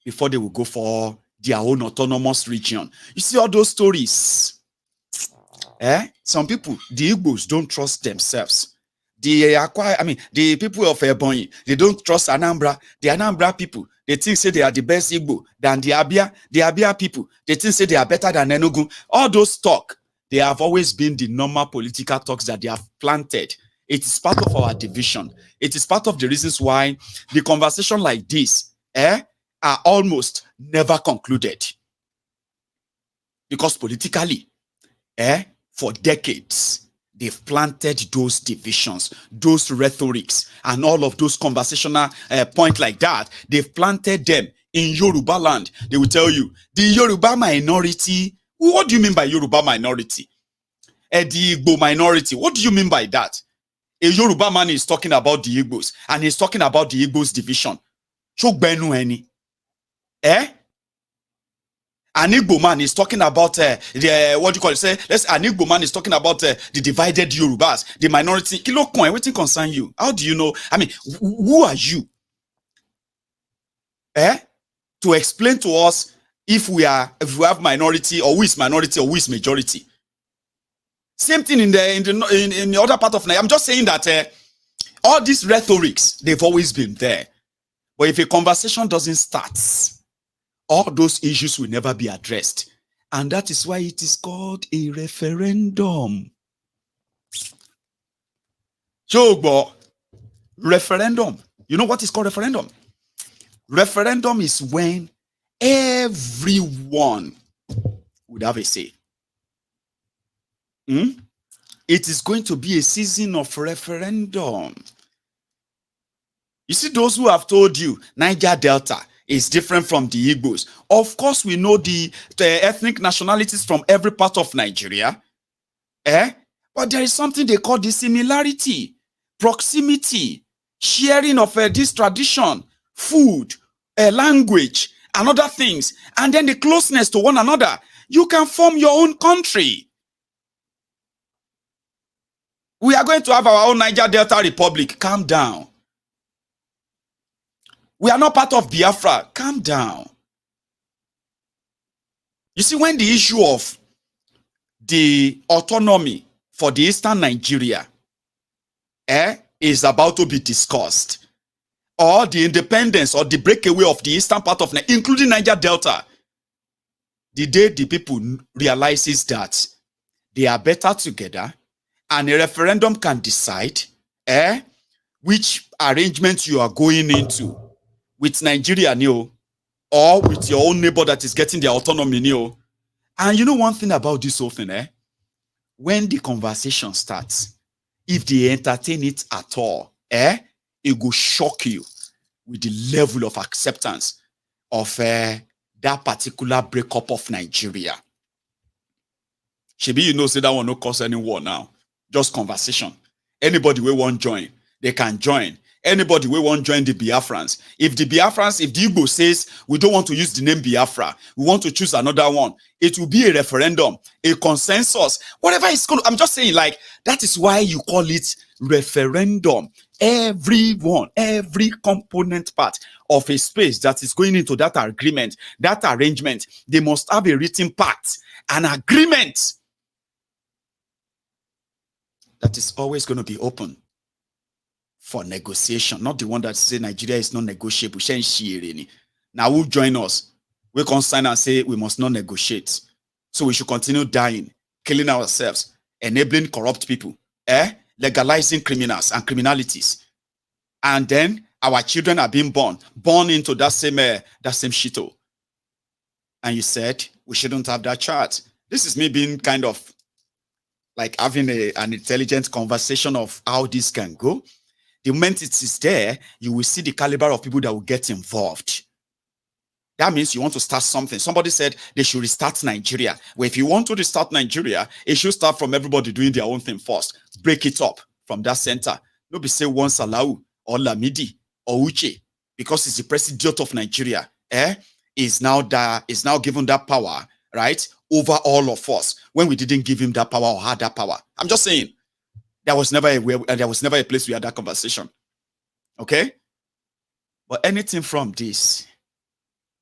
before they will go for their own autonomous region. You see all those stories. Some people, the Igbos, don't trust themselves. The people of Ebonyi, they don't trust Anambra. The Anambra people, they think say they are the best Igbo than the Abia people. They think say they are better than Enugu. All those talk, they have always been the normal political talks that they have planted. It is part of our division. It is part of the reasons why the conversation like this are almost never concluded. Because politically, for decades, they've planted those divisions, those rhetorics, and all of those conversational points like that. They've planted them in Yoruba land. They will tell you, the Yoruba minority. What do you mean by Yoruba minority? The Igbo minority. What do you mean by that? A Yoruba man is talking about the Igbos, and he's talking about the Igbos division. An Igbo man is talking about the what do you call it? Say, an Igbo man is talking about the divided Yorubas, the minority. Kilo coin, everything concern you. How do you know? I mean, who are you? To explain to us if we have minority, or who is minority, or who is majority. Same thing in the other part of Nigeria. I'm just saying that all these rhetorics, they've always been there. But if a conversation doesn't start, all those issues will never be addressed. And that is why it is called a referendum. So, referendum. You know what is called referendum? Referendum is when everyone would have a say. It is going to be a season of referendum. You see, those who have told you Niger Delta is different from the Igbos. Of course, we know the ethnic nationalities from every part of Nigeria. But there is something they call the similarity, proximity, sharing of this tradition, food, language, and other things. And then the closeness to one another. You can form your own country. We are going to have our own Niger Delta Republic. Calm down. We are not part of Biafra. Calm down. You see, when the issue of the autonomy for the Eastern Nigeria is about to be discussed, or the independence or the breakaway of the eastern part of Nigeria, including Niger Delta, the day the people realizes that they are better together, and a referendum can decide which arrangement you are going into with Nigeria, or with your own neighbor that is getting their autonomy, And you know one thing about this whole thing, when the conversation starts, if they entertain it at all, it will shock you with the level of acceptance of that particular breakup of Nigeria. Shebi, you know, say that one no cause any war now. Just conversation. Anybody we want join, they can join. Anybody we want join the Biafrans. If the Igbo says we don't want to use the name Biafra, we want to choose another one, it will be a referendum, a consensus, whatever it's called. I'm just saying, like, that is why you call it referendum. Everyone, every component part of a space that is going into that agreement, that arrangement, they must have a written part, an agreement that is always going to be open for negotiation, not the one that say Nigeria is not negotiable. Now who join us? We can sign and say we must not negotiate. So we should continue dying, killing ourselves, enabling corrupt people, legalizing criminals and criminalities. And then our children are being born into that same shito. And you said we shouldn't have that chart. This is me being kind of like having an intelligent conversation of how this can go. The moment it is there, you will see the caliber of people that will get involved. That means you want to start something. Somebody said they should restart Nigeria. Well, if you want to restart Nigeria, it should start from everybody doing their own thing first. Break it up from that center. Nobody say one Salau or Lamidi or Uche, because it's the president of Nigeria, is now given that power, right, over all of us, when we didn't give him that power or had that power. I'm just saying, there was never a place we had that conversation. Okay? But anything from this,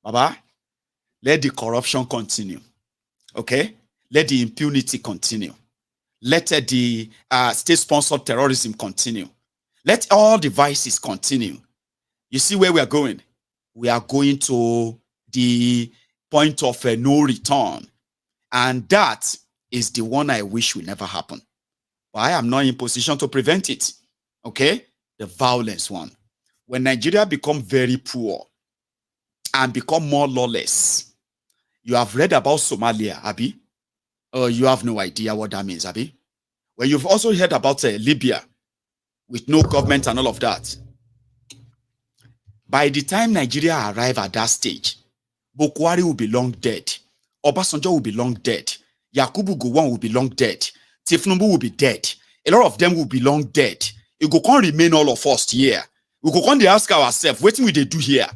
Baba, let the corruption continue. Okay? Let the impunity continue. Let the state-sponsored terrorism continue. Let all the vices continue. You see where we are going? We are going to the point of no return. And that is the one I wish will never happen. But I am not in position to prevent it. Okay? The violence one. When Nigeria become very poor and become more lawless, you have read about Somalia, Abi? You have no idea what that means, Abi? Well, you've also heard about Libya with no government and all of that. By the time Nigeria arrive at that stage, Bokwari will be long dead. Obasanjo will be long dead. Yakubu Gowon will be long dead. Tifnumbu will be dead. A lot of them will be long dead. It go can't remain all of us here. We go can't ask ourselves, what will they do here?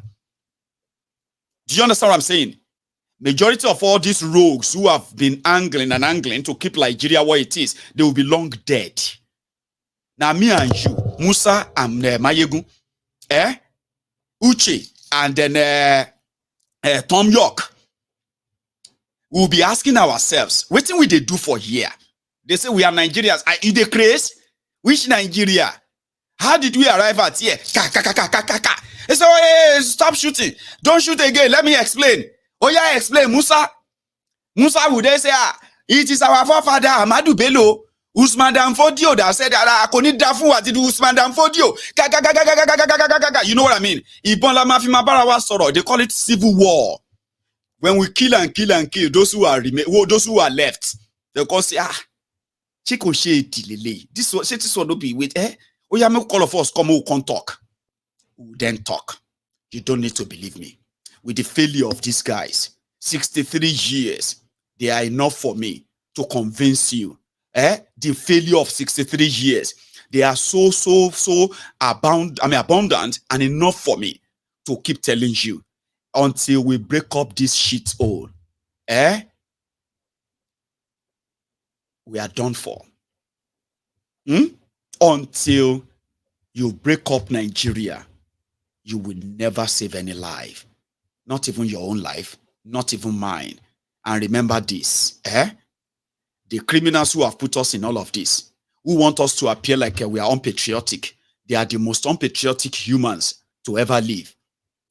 Do you understand what I'm saying? Majority of all these rogues who have been angling and angling to keep Nigeria where it is, they will be long dead. Now me and you, Musa and Maiyegun, Uche, and then Tom York, we'll be asking ourselves, what will they do for here? They say we are Nigerians. Are you the craze? Which Nigeria? How did we arrive at here? They say, oh, hey, stop shooting. Don't shoot again. Let me explain. Oh yeah, explain. Musa would they say, it is our forefather Ahmadu Bello, Usman Danfodio that said that I couldn't dafu what did Usman Danfodio. You know what I mean? They call it civil war. When we kill and kill and kill those who are left, they call say, Chico Lele. This one don't be with oh yeah, make all of us come, we can talk. We then talk. You don't need to believe me. With the failure of these guys, 63 years, they are enough for me to convince you. The failure of 63 years, they are so abundant and enough for me to keep telling you until we break up this shit hole. We are done for. Until you break up Nigeria, you will never save any life. Not even your own life, not even mine. And remember this, the criminals who have put us in all of this, who want us to appear like we are unpatriotic, they are the most unpatriotic humans to ever live.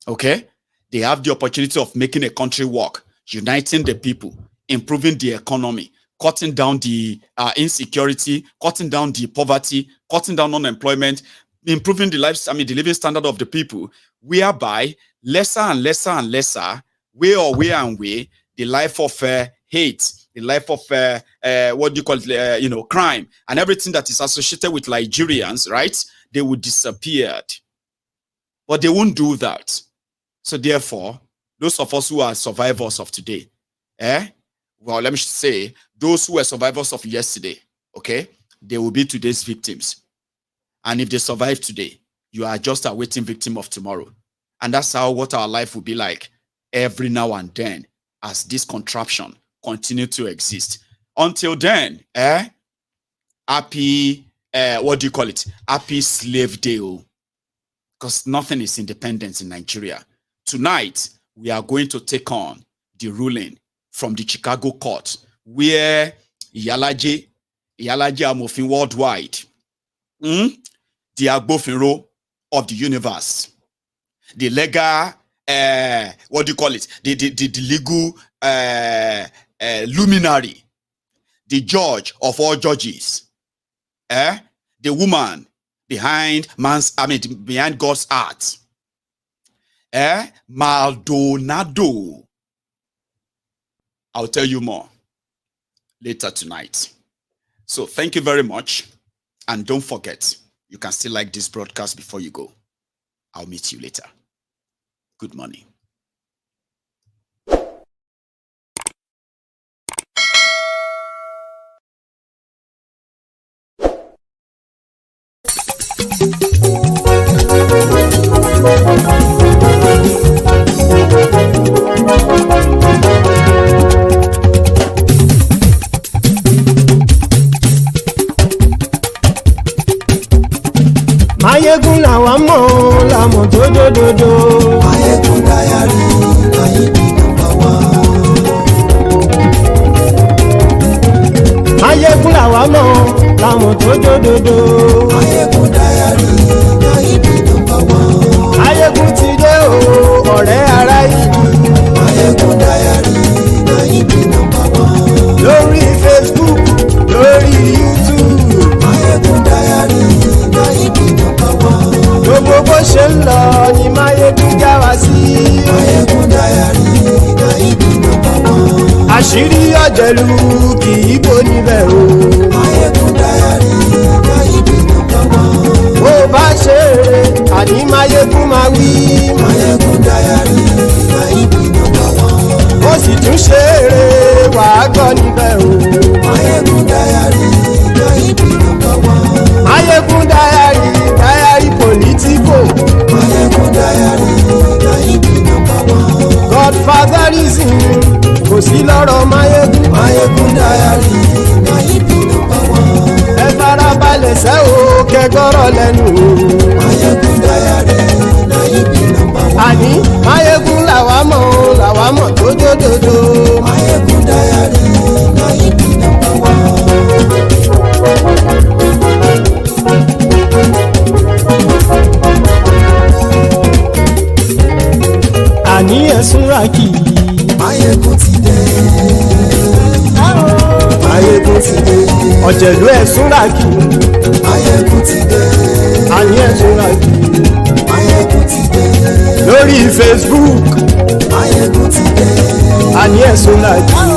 Okay? They have the opportunity of making a country work, uniting the people, improving the economy, cutting down the insecurity, cutting down the poverty, cutting down unemployment, improving the living standard of the people, whereby lesser and lesser and lesser, way, the life of hate, the life of what do you call it, crime, and everything that is associated with Nigerians, right? They would disappear. But they won't do that. So therefore, those of us who are survivors of today, well, let me say, those who were survivors of yesterday, okay, they will be today's victims. And if they survive today, you are just a waiting victim of tomorrow. And that's how what our life will be like every now and then as this contraption continue to exist. Until then, happy, what do you call it? Happy slave day. Because nothing is independent in Nigeria. Tonight, we are going to take on the ruling from the Chicago court, where Iyalaje Amofin worldwide, the Agbofinro of the universe, the legal, what do you call it? The legal luminary, the judge of all judges, the woman behind behind God's heart, Maldonado. I'll tell you more later tonight. So thank you very much. And don't forget, you can still like this broadcast before you go. I'll meet you later. Good morning. Maiyegun làwa mọ̀ làmọ̀ tó dòdòdò. Maiyegun Diary, Maiyegun number one. Maiyegun làwa mọ̀ làmọ̀ tó dòdòdò. Maiyegun Diary, Maiyegun number one. Maiyegun ti dé o ọ̀rẹ́ ará ìlú. Maiyegun Diary, Maiyegun number one. Lórí Facebook, lórí YouTube. Maiyegun Diary, Maiyegun number one. Gbogbo bó ṣe ń lọ ni Maiyegun já wa sí. Maiyegun Diary, Maiyegun number one. Àṣírí ọ̀jẹ̀lú kì í bò níbẹ̀ o. Maiyegun Diary, Maiyegun number one. Bó bá ṣe eré àní Maiyegun máa wí. Maiyegun Diary, Maiyegun number one. Ó sì tún ṣe eré wàá gbọ́ níbẹ̀ o. Maiyegun Diary, Maiyegun number one. Maiyegun Diary, Diary Politico. Maiyegun Diary, Maiyegun number one. Godfatherism kò sí lọ́rọ̀ Maiyegun. Maiyegun Diary, Maiyegun number one. Ẹ farabalẹ̀ sẹ́ o kẹgọ́rọ̀ lẹ́nu o. Maiyegun Diary, Maiyegun number one. Àní Maiyegun làwa mọ̀ tó dòdòdò. Maiyegun Diary, Maiyegun number one. Àní ẹ̀sùnra kì í. Maiyegun ti dé. Maiyegun ti dé. Ọ̀jẹ̀lú ẹ̀sùnra kì í. Maiyegun ti dé. Àní ẹ̀sùnra kì í. Maiyegun ti dé. Lórí Facebook. Maiyegun ti dé. Àní ẹ̀sùnra kì í.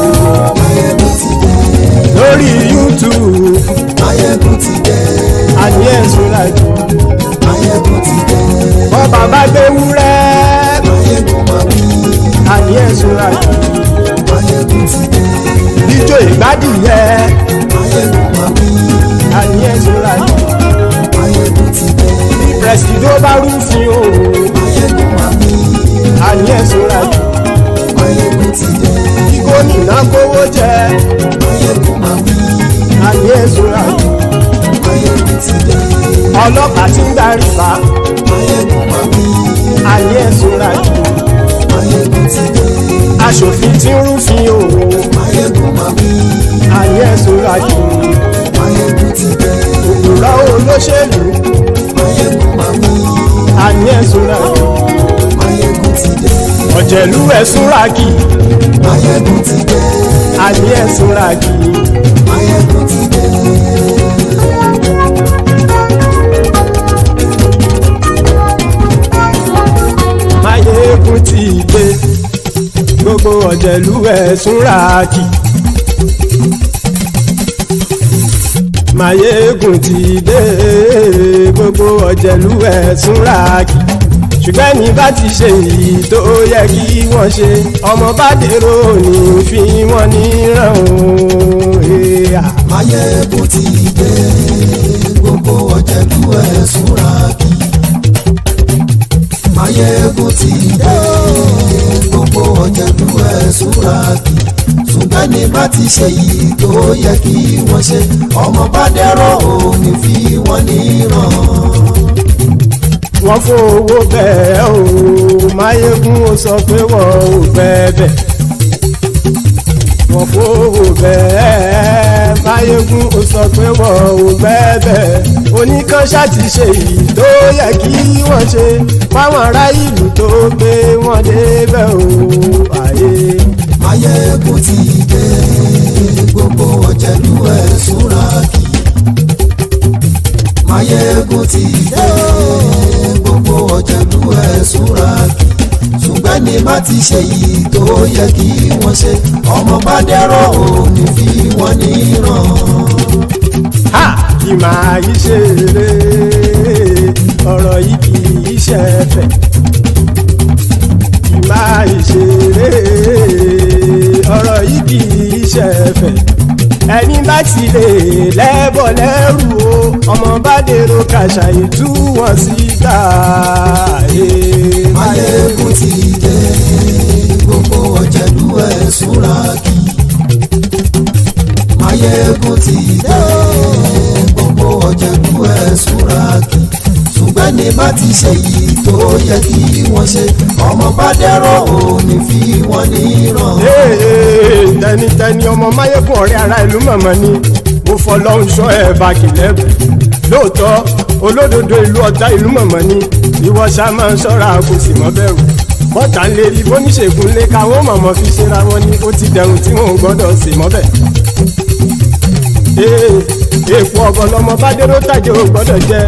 Maiyegun ti dé. Lórí YouTube. Maiyegun ti dé. Àní ẹ̀sùnra kì í. Maiyegun ti dé. Bọ́ bàbá gbé wúrẹ́. Maiyegun máa wí. Àní ẹ̀sùnra kì í. Maiyegun ti dé. Ijó ìgbádìyẹ. Maiyegun máa wí. Àní ẹ̀sùnra kì í. Maiyegun ti dé. Presido bá rúfin o. Maiyegun máa wí. Àní ẹ̀sùnra kì í. Maiyegun ti dé. Kí gómìnà kówó jẹ. Maiyegun máa wí. Àní ẹ̀sùnra kì í. Maiyegun ti dé. Ọlọ́pàá tí ń darí bá. Maiyegun máa wí. Àní ẹ̀sùnra kì í. Maiyegun ti dé. Aṣòfin tí ń rúfin o. Maiyegun máa wí. Àní ẹ̀sùnra kì í. Maiyegun ti dé. Òpùrọ́ olóṣèlú. Maiyegun máa wí. Àní ẹ̀sùnra kì í. Maiyegun ti dé. Ọ̀jẹ̀lú ẹ̀sùnra kì í. Maiyegun ti dé. Àní ẹ̀sùnra kì í. Maiyegun ti dé. Maiyegun ti dé. Gbogbo ọ̀jẹ̀lú ẹ̀sùnra kì í. Maiyegun ti dé. Gbogbo ọ̀jẹ̀lú ẹ̀sùnra kì í. ṣùgbọ́n ní bá ti ṣe èyí tó yẹ kí wọ́n ṣe ọmọ bá dèrò ní fi wọ́n níran o. Maiyegun ti dé gbogbo ọ̀jẹ̀lú ẹ̀ súnra kí. Maiyegun ti dé gbogbo ọ̀jẹ̀lú ẹ̀ súnra kí. ṣùgbọ́n ní bá ti ṣe yìí tó yẹ kí wọ́n ṣe ọmọ bá dẹ́rọ̀ ò ní fi wọ́n níran. wọ́n fowó bẹ́ẹ̀ o Maiyegun ó sọ pé wọ́n ò fẹ́ bẹ́ẹ̀. wọ́n fowó bẹ́ẹ̀ Maiyegun ó sọ pé wọ́n ò fẹ́ bẹ́ẹ̀. oníkanṣá ti ṣe èyí tó yẹ kí wọ́n ṣe fáwọn ará ìlú tó gbé wọn débẹ̀ o. Maiyegun ti dé gbogbo ọ̀jẹ̀lú ẹ̀ súnra kí. Maiyegun ti dé gbogbo ọ̀jẹ̀lú ẹ̀ súnra kí. ṣùgbọ́n ní má ti ṣe yìí tó yẹ kí wọ́n ṣe ọmọ bá dẹ́rọ̀ ò ní fi wọ́n níran. kì máa yí ṣeré ọ̀rọ̀ yìí kì í ṣe fẹ́. kì máa yí ṣeré ọ̀rọ̀ yìí kì í ṣe fẹ́. ẹni bá ti lè lẹ́bọ̀ lẹ́rù o ọmọ bá dèrò kàṣàyè tú wọn síta. Maiyegun ti dé gbogbo ọ̀jẹ̀lú ẹ̀ súnra kí. Maiyegun ti dé gbogbo ọ̀jẹ̀lú ẹ̀ súnra kí. ṣùgbọ́n ní bá ti ṣe yìí tó yẹ kí wọ́n ṣe ọmọ bá dẹ́rọ̀ ò ní fi wọ́n níran. tẹnitẹni ọmọ Maiyegun ọ̀rẹ́ ara ìlú mọ̀mọ́ ni mo fọlọ́hún sọ ẹ̀ bá kìlẹ̀ bẹ̀. lóòótọ́ olódodo ìlú ọ̀tá ìlú mọ̀mọ́ ni ìwọ ṣá máa ń ṣọ́ra kò sì mọ́ bẹ̀rù. bọ́tà ń lérí bóníṣègùn lé káwọn mọ̀mọ́ fi ṣera wọn ni ó ti dẹrùn tí wọn ò gbọ́dọ̀ sì mọ́ bẹ̀. èèpo ọ̀gọ̀ lọmọ bá dérò tàjẹ́ ò gbọ́dọ̀ jẹ́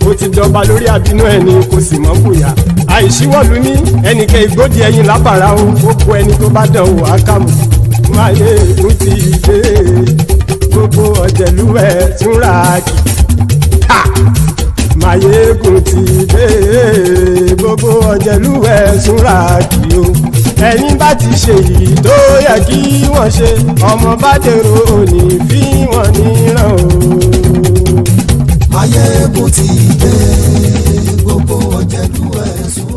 ó ti dọba lórí àbínú ẹni kò sì mọ́ bùyà. àìsíwọ́lu ní ẹnìkẹ́ ìgbódì ẹyin lábàrá o ó kó ẹni tó bá dán o àkàmù. Maiyegun ti dé gbogbo ọ̀jẹ̀lú ẹ̀ túnra kì. Maiyegun ti dé gbogbo ọ̀jẹ̀lú ẹ̀ túnra kì o. ẹni bá ti ṣe yìí tó yẹ kí wọ́n ṣe ọmọ bá dèrò òní fi wọ́n níran o. Maiyegun ti dé gbogbo ọ̀jẹ̀lú ẹ̀ súnra kí.